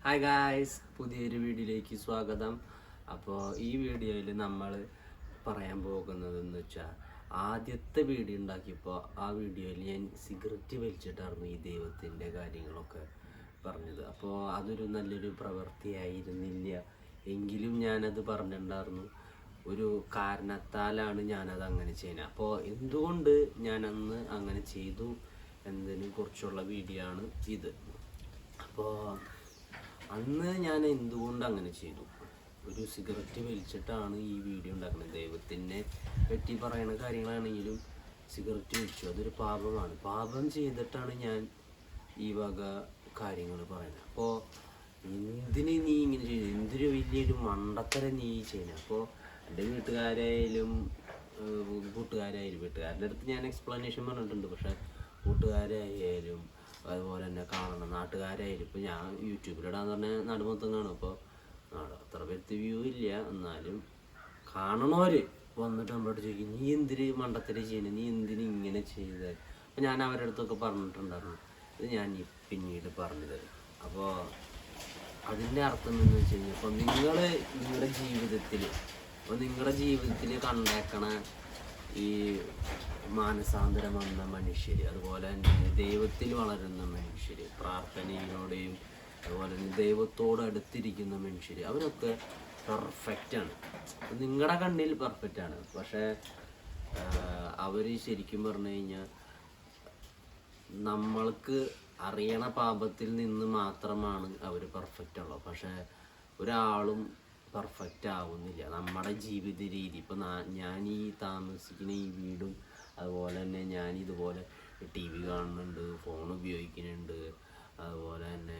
Hi guys, പുതിയൊരു വീഡിയോയിലേക്ക് സ്വാഗതം. അപ്പോൾ ഈ വീഡിയോയിൽ നമ്മൾ പറയാൻ പോകുന്നതെന്ന് വെച്ചാൽ, ആദ്യത്തെ വീഡിയോ ഉണ്ടാക്കിയപ്പോൾ ആ വീഡിയോയിൽ ഞാൻ സിഗരറ്റ് വലിച്ചിട്ടായിരുന്നു ഈ ദൈവത്തിൻ്റെ കാര്യങ്ങളൊക്കെ പറഞ്ഞത്. അപ്പോൾ അതൊരു നല്ലൊരു പ്രവൃത്തിയായിരുന്നില്ല, എങ്കിലും ഞാനത് പറഞ്ഞിട്ടുണ്ടായിരുന്നു. ഒരു കാരണത്താലാണ് ഞാനത് അങ്ങനെ ചെയ്യുന്നത്. അപ്പോൾ എന്തുകൊണ്ട് ഞാനന്ന് അങ്ങനെ ചെയ്തു എന്നതിനെ കുറിച്ചുള്ള വീഡിയോ ആണ് ഇത്. അപ്പോൾ അന്ന് ഞാൻ എന്തുകൊണ്ട് അങ്ങനെ ചെയ്തു, ഒരു സിഗരറ്റ് വലിച്ചിട്ടാണ് ഈ വീഡിയോ ഉണ്ടാക്കുന്നത്. ദൈവത്തിനെ പറ്റി പറയുന്ന കാര്യങ്ങളാണെങ്കിലും സിഗരറ്റ് വലിച്ചു, അതൊരു പാപമാണ്. പാപം ചെയ്തിട്ടാണ് ഞാൻ ഈ വക കാര്യങ്ങൾ പറയുന്നത്. അപ്പോൾ എന്തിന് നീ ഇങ്ങനെ ചെയ്യുന്നത്, എന്തൊരു വലിയൊരു മണ്ടത്തരം നീ ചെയ്യുന്നത്. അപ്പോൾ എൻ്റെ വീട്ടുകാരായാലും വീട്ടുകാരുടെ അടുത്ത് ഞാൻ എക്സ്പ്ലനേഷൻ പറഞ്ഞിട്ടുണ്ട്. പക്ഷേ കൂട്ടുകാരായാലും അതുപോലെ തന്നെ കാണണം നാട്ടുകാരായാലും, ഇപ്പോൾ ഞാൻ യൂട്യൂബിലിടാന്ന് പറഞ്ഞാൽ നടുമൊത്തം കാണും. അപ്പോൾ അത്ര പേർക്ക് വ്യൂ ഇല്ല, എന്നാലും കാണണവർ വന്നിട്ട് നമ്മളോട് ചോദിക്കും, നീ എന്തിന് മണ്ടത്തരം ചെയ്യുന്നത്, നീ എന്തിന് ഇങ്ങനെ ചെയ്തത്. അപ്പോൾ ഞാൻ അവരുടെ അടുത്തൊക്കെ പറഞ്ഞിട്ടുണ്ടായിരുന്നു. ഇത് ഞാൻ പിന്നീട് പറഞ്ഞു തരും. അപ്പോൾ അതിൻ്റെ അർത്ഥം എന്ന് വെച്ച് കഴിഞ്ഞാൽ, അപ്പോൾ നിങ്ങളുടെ ജീവിതത്തിൽ കണ്ടേക്കണ ഈ മാനസാന്തരം വന്ന മനുഷ്യർ, അതുപോലെ തന്നെ ദൈവത്തിൽ വളരുന്ന മനുഷ്യർ, പ്രാർത്ഥനയിലൂടെയും അതുപോലെ തന്നെ ദൈവത്തോട് അടുത്തിരിക്കുന്ന മനുഷ്യർ, അവരൊക്കെ പെർഫെക്റ്റാണ്. നിങ്ങളുടെ കണ്ണിൽ പെർഫെക്റ്റാണ്. പക്ഷേ അവർ ശരിക്കും പറഞ്ഞു കഴിഞ്ഞാൽ നമ്മൾക്ക് അറിയണ പാപത്തിൽ നിന്ന് മാത്രമാണ് അവർ പെർഫെക്റ്റ് ഉള്ളത്. പക്ഷേ ഒരാളും പെർഫെക്റ്റ് ആവുന്നില്ല. നമ്മുടെ ജീവിത രീതി, ഇപ്പോൾ ഞാൻ ഈ താമസിക്കുന്ന ഈ വീടും, അതുപോലെ തന്നെ ഞാൻ ഇതുപോലെ ടി വി കാണുന്നുണ്ട്, ഫോൺ ഉപയോഗിക്കുന്നുണ്ട്, അതുപോലെ തന്നെ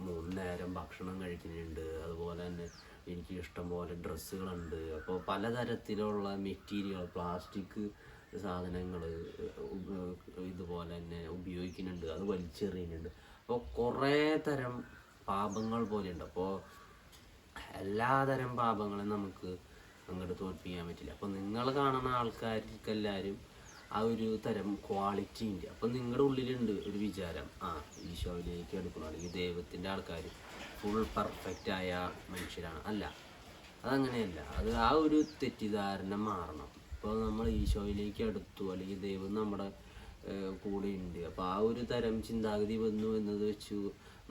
3 നേരം ഭക്ഷണം കഴിക്കുന്നുണ്ട്, അതുപോലെ തന്നെ എനിക്ക് ഇഷ്ടംപോലെ ഡ്രസ്സുകളുണ്ട്. അപ്പോൾ പലതരത്തിലുള്ള മെറ്റീരിയൽ, പ്ലാസ്റ്റിക് സാധനങ്ങൾ ഇതുപോലെ തന്നെ ഉപയോഗിക്കുന്നുണ്ട്, അത് വലിച്ചെറിയുന്നുണ്ട്. അപ്പോൾ കുറേ തരം പാപങ്ങൾ പോലെയുണ്ട്. അപ്പോൾ എല്ലാതരം പാപങ്ങളും നമുക്ക് അങ്ങോട്ട് തോൽപ്പിക്കാൻ പറ്റില്ല. അപ്പോൾ നിങ്ങൾ കാണുന്ന ആൾക്കാർക്കെല്ലാവരും ആ ഒരു തരം ക്വാളിറ്റി ഉണ്ട്. അപ്പോൾ നിങ്ങളുടെ ഉള്ളിലുണ്ട് ഒരു വിചാരം, ഈശോയിലേക്ക് എടുക്കണം, അല്ലെങ്കിൽ ദൈവത്തിൻ്റെ ആൾക്കാർ ഫുൾ പെർഫെക്റ്റായ മനുഷ്യരാണ്. അല്ല, അതങ്ങനെയല്ല. അത് ആ ഒരു തെറ്റിദ്ധാരണ മാറണം. ഇപ്പോൾ നമ്മൾ ഈശോയിലേക്ക് അടുത്തു, അല്ലെങ്കിൽ ദൈവം നമ്മുടെ കൂടെ ഉണ്ട്, അപ്പോൾ ആ ഒരു തരം ചിന്താഗതി വന്നു എന്നത് വെച്ചു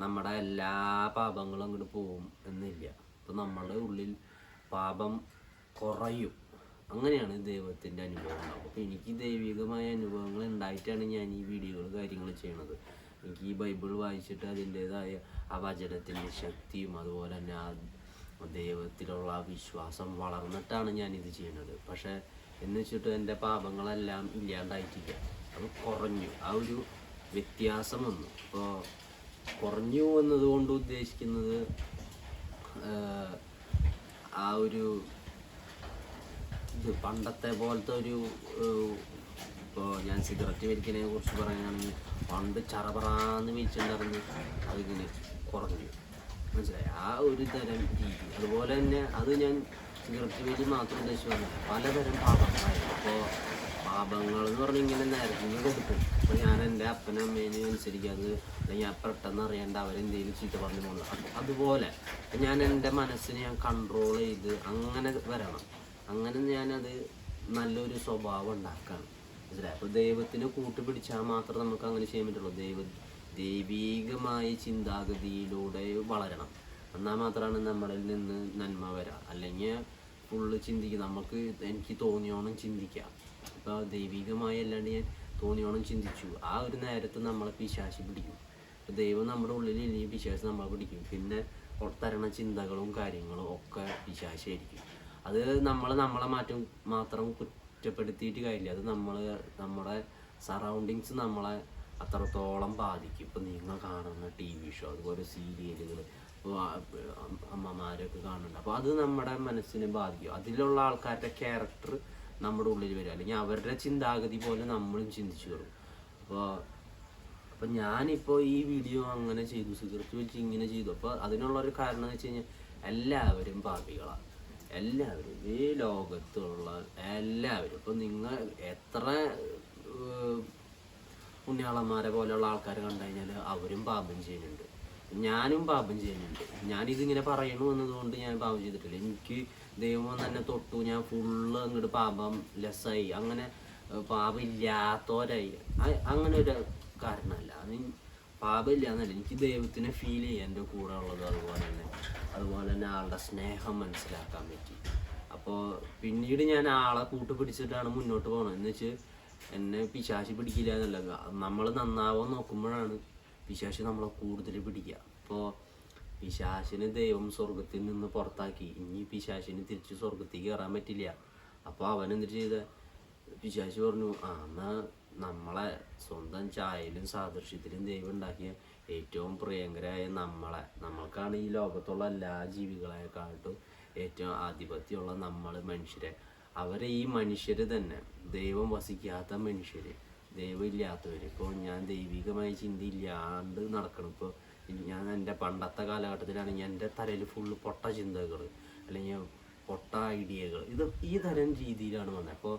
നമ്മുടെ എല്ലാ പാപങ്ങളും അങ്ങോട്ട് പോകും എന്നില്ല. അപ്പോൾ നമ്മളുടെ ഉള്ളിൽ പാപം കുറയും. അങ്ങനെയാണ് ദൈവത്തിൻ്റെ അനുഭവം ഉണ്ടാവും. അപ്പോൾ എനിക്ക് ദൈവികമായ അനുഭവങ്ങൾ ഉണ്ടായിട്ടാണ് ഞാൻ ഈ വീഡിയോകൾ കാര്യങ്ങൾ ചെയ്യണത്. എനിക്ക് ഈ ബൈബിൾ വായിച്ചിട്ട് അതിൻ്റേതായ ആ വചനത്തിൻ്റെ ശക്തിയും അതുപോലെ തന്നെ ആ ദൈവത്തിലുള്ള ആ വിശ്വാസം വളർന്നിട്ടാണ് ഞാനിത് ചെയ്യുന്നത്. പക്ഷേ എന്ന് വെച്ചിട്ട് എൻ്റെ പാപങ്ങളെല്ലാം ഇല്ലാണ്ടായിട്ടില്ല, അത് കുറഞ്ഞു. ആ ഒരു വ്യത്യാസം വന്നു. അപ്പോൾ കുറഞ്ഞു എന്നതുകൊണ്ട് ഉദ്ദേശിക്കുന്നത് ആ ഒരു ഇത് പണ്ടത്തെ പോലത്തെ ഒരു, ഇപ്പോൾ ഞാൻ സിഗരറ്റ് വലിക്കുന്നതിനെ കുറിച്ച് പറയുകയാണെങ്കിൽ, പണ്ട് ചറപറാന്ന് വലിച്ചിട്ടുണ്ടായിരുന്നു, അതിങ്ങനെ കുറഞ്ഞു, മനസ്സിലായി, ആ ഒരു തരം രീതി. അതുപോലെ തന്നെ അത് ഞാൻ സിഗരറ്റ് വലി മാത്രം ഉദ്ദേശിച്ചു പലതരം പാപങ്ങളായിരുന്നു. അപ്പോൾ പാപങ്ങൾ എന്ന് പറഞ്ഞാൽ ഇങ്ങനെ നിരഞ്ഞു കൊടുക്കും. അപ്പോൾ ഞാൻ എൻ്റെ അപ്പനും അമ്മേനെയും അനുസരിക്കാതെ, അല്ലെങ്കിൽ പെട്ടെന്ന് അറിയേണ്ട അവരെന്തെങ്കിലും ചീത്ത പറഞ്ഞു പോകുന്നത്. അതുപോലെ ഞാൻ എൻ്റെ മനസ്സിനെ ഞാൻ കൺട്രോൾ ചെയ്ത് അങ്ങനെ വരണം. അങ്ങനെ ഞാനത് നല്ലൊരു സ്വഭാവം ഉണ്ടാക്കുകയാണ്, മനസ്സിലായി. അപ്പോൾ ദൈവത്തിന് കൂട്ടുപിടിച്ചാൽ മാത്രം നമുക്ക് അങ്ങനെ ചെയ്യാൻ പറ്റുള്ളൂ. ദൈവീകമായ ചിന്താഗതിയിലൂടെ വളരണം. എന്നാൽ മാത്രമാണ് നമ്മളിൽ നിന്ന് നന്മ വരാം. അല്ലെങ്കിൽ ഫുള്ള് ചിന്തിക്കുക, എനിക്ക് തോന്നിയോണം ചിന്തിക്കാം. അപ്പോൾ ദൈവികമായി അല്ലാണ്ട് ഞാൻ തോന്നിയോണം ചിന്തിച്ചു, ആ ഒരു നേരത്ത് നമ്മളെ പിശാചി പിടിക്കും. അപ്പോൾ ദൈവം നമ്മുടെ ഉള്ളിൽ ഇല്ലെങ്കിൽ പിശാചി നമ്മളെ പിടിക്കും. പിന്നെ തരണ ചിന്തകളും കാര്യങ്ങളും ഒക്കെ പിശാചായിരിക്കും. അത് നമ്മളെ മാത്രം കുറ്റപ്പെടുത്തിയിട്ട് കാര്യമില്ല. അത് നമ്മുടെ സറൗണ്ടിങ്സ് നമ്മളെ അത്രത്തോളം ബാധിക്കും. ഇപ്പോൾ നിങ്ങൾ കാണുന്ന ടി വി ഷോ, അതുപോലെ സീരിയലുകൾ, ഇപ്പോൾ അമ്മമാരൊക്കെ കാണുന്നുണ്ട്. അപ്പോൾ അത് നമ്മുടെ മനസ്സിനെ ബാധിക്കും. അതിലുള്ള ആൾക്കാരുടെ ക്യാരക്ടർ നമ്മുടെ ഉള്ളിൽ വരും, അല്ലെങ്കിൽ അവരുടെ ചിന്താഗതി പോലെ നമ്മളും ചിന്തിച്ചു വരും. അപ്പോൾ ഞാനിപ്പോൾ ഈ വീഡിയോ അങ്ങനെ ചെയ്തു, സിഗരറ്റ് വെച്ച് ഇങ്ങനെ ചെയ്തു. അപ്പോൾ അതിനുള്ളൊരു കാരണം എന്ന് വെച്ച് കഴിഞ്ഞാൽ, എല്ലാവരും പാപികളാണ്, എല്ലാവരും, ഈ ലോകത്തുള്ള എല്ലാവരും. ഇപ്പോൾ നിങ്ങൾ എത്ര പുണ്യാളന്മാരെ പോലെയുള്ള ആൾക്കാർ കണ്ടു കഴിഞ്ഞാൽ അവരും പാപം ചെയ്യുന്നുണ്ട്. ഞാനും പാപം ചെയ്യുന്നുണ്ട്. ഞാനിതിങ്ങനെ പറയണു എന്നതുകൊണ്ട് ഞാൻ പാപം ചെയ്തിട്ടില്ല. എനിക്ക് ദൈവം തന്നെ തൊട്ടു, ഞാൻ ഫുള്ള് അങ്ങോട്ട് പാപം ലെസ്സായി, അങ്ങനെ പാപം ഇല്ലാത്തവരായി, അങ്ങനെ ഒരു കാരണമല്ല. പാപമില്ല എന്നല്ല, എനിക്ക് ദൈവത്തിനെ ഫീൽ ചെയ്യാം എൻ്റെ കൂടെ ഉള്ളത്. അതുപോലെ തന്നെ ആളുടെ സ്നേഹം മനസ്സിലാക്കാൻ പറ്റി. അപ്പോൾ പിന്നീട് ഞാൻ ആളെ കൂട്ടുപിടിച്ചിട്ടാണ് മുന്നോട്ട് പോകണം. എന്ന് വെച്ച് എന്നെ പിശാചി പിടിക്കില്ല എന്നല്ല, നമ്മൾ നന്നാവാൻ നോക്കുമ്പോഴാണ് പിശാചി നമ്മളെ കൂടുതൽ പിടിക്കുക. അപ്പോൾ പിശാചിന് ദൈവം സ്വർഗത്തിൽ നിന്ന് പുറത്താക്കി, ഇനി പിശാചിന് തിരിച്ച് സ്വർഗത്തിൽ കയറാൻ പറ്റില്ല. അപ്പോൾ അവൻ എന്ത് ചെയ്ത, പിശാചി പറഞ്ഞു, എന്നാൽ നമ്മളെ സ്വന്തം ചായയിലും സാദൃശ്യത്തിലും ദൈവം ഉണ്ടാക്കിയ ഏറ്റവും പ്രിയങ്കരായ നമ്മൾക്കാണ് ഈ ലോകത്തുള്ള എല്ലാ ജീവികളെക്കാട്ടും ഏറ്റവും ആധിപത്യമുള്ള നമ്മൾ മനുഷ്യരെ, അവരെ ഈ മനുഷ്യർ തന്നെ, ദൈവം വസിക്കാത്ത മനുഷ്യർ, ദൈവം ഇല്ലാത്തവർ. ഇപ്പോൾ ഞാൻ ദൈവികമായ ചിന്തയില്ലാണ്ട് നടക്കണം. ഇപ്പോൾ ഞാൻ എൻ്റെ പണ്ടത്തെ കാലഘട്ടത്തിലാണെങ്കിൽ എൻ്റെ തലയിൽ ഫുള്ള് പൊട്ട ചിന്തകൾ അല്ലെങ്കിൽ പൊട്ട ഐഡിയകൾ, ഈ തരം രീതിയിലാണ് വന്നത്. അപ്പോൾ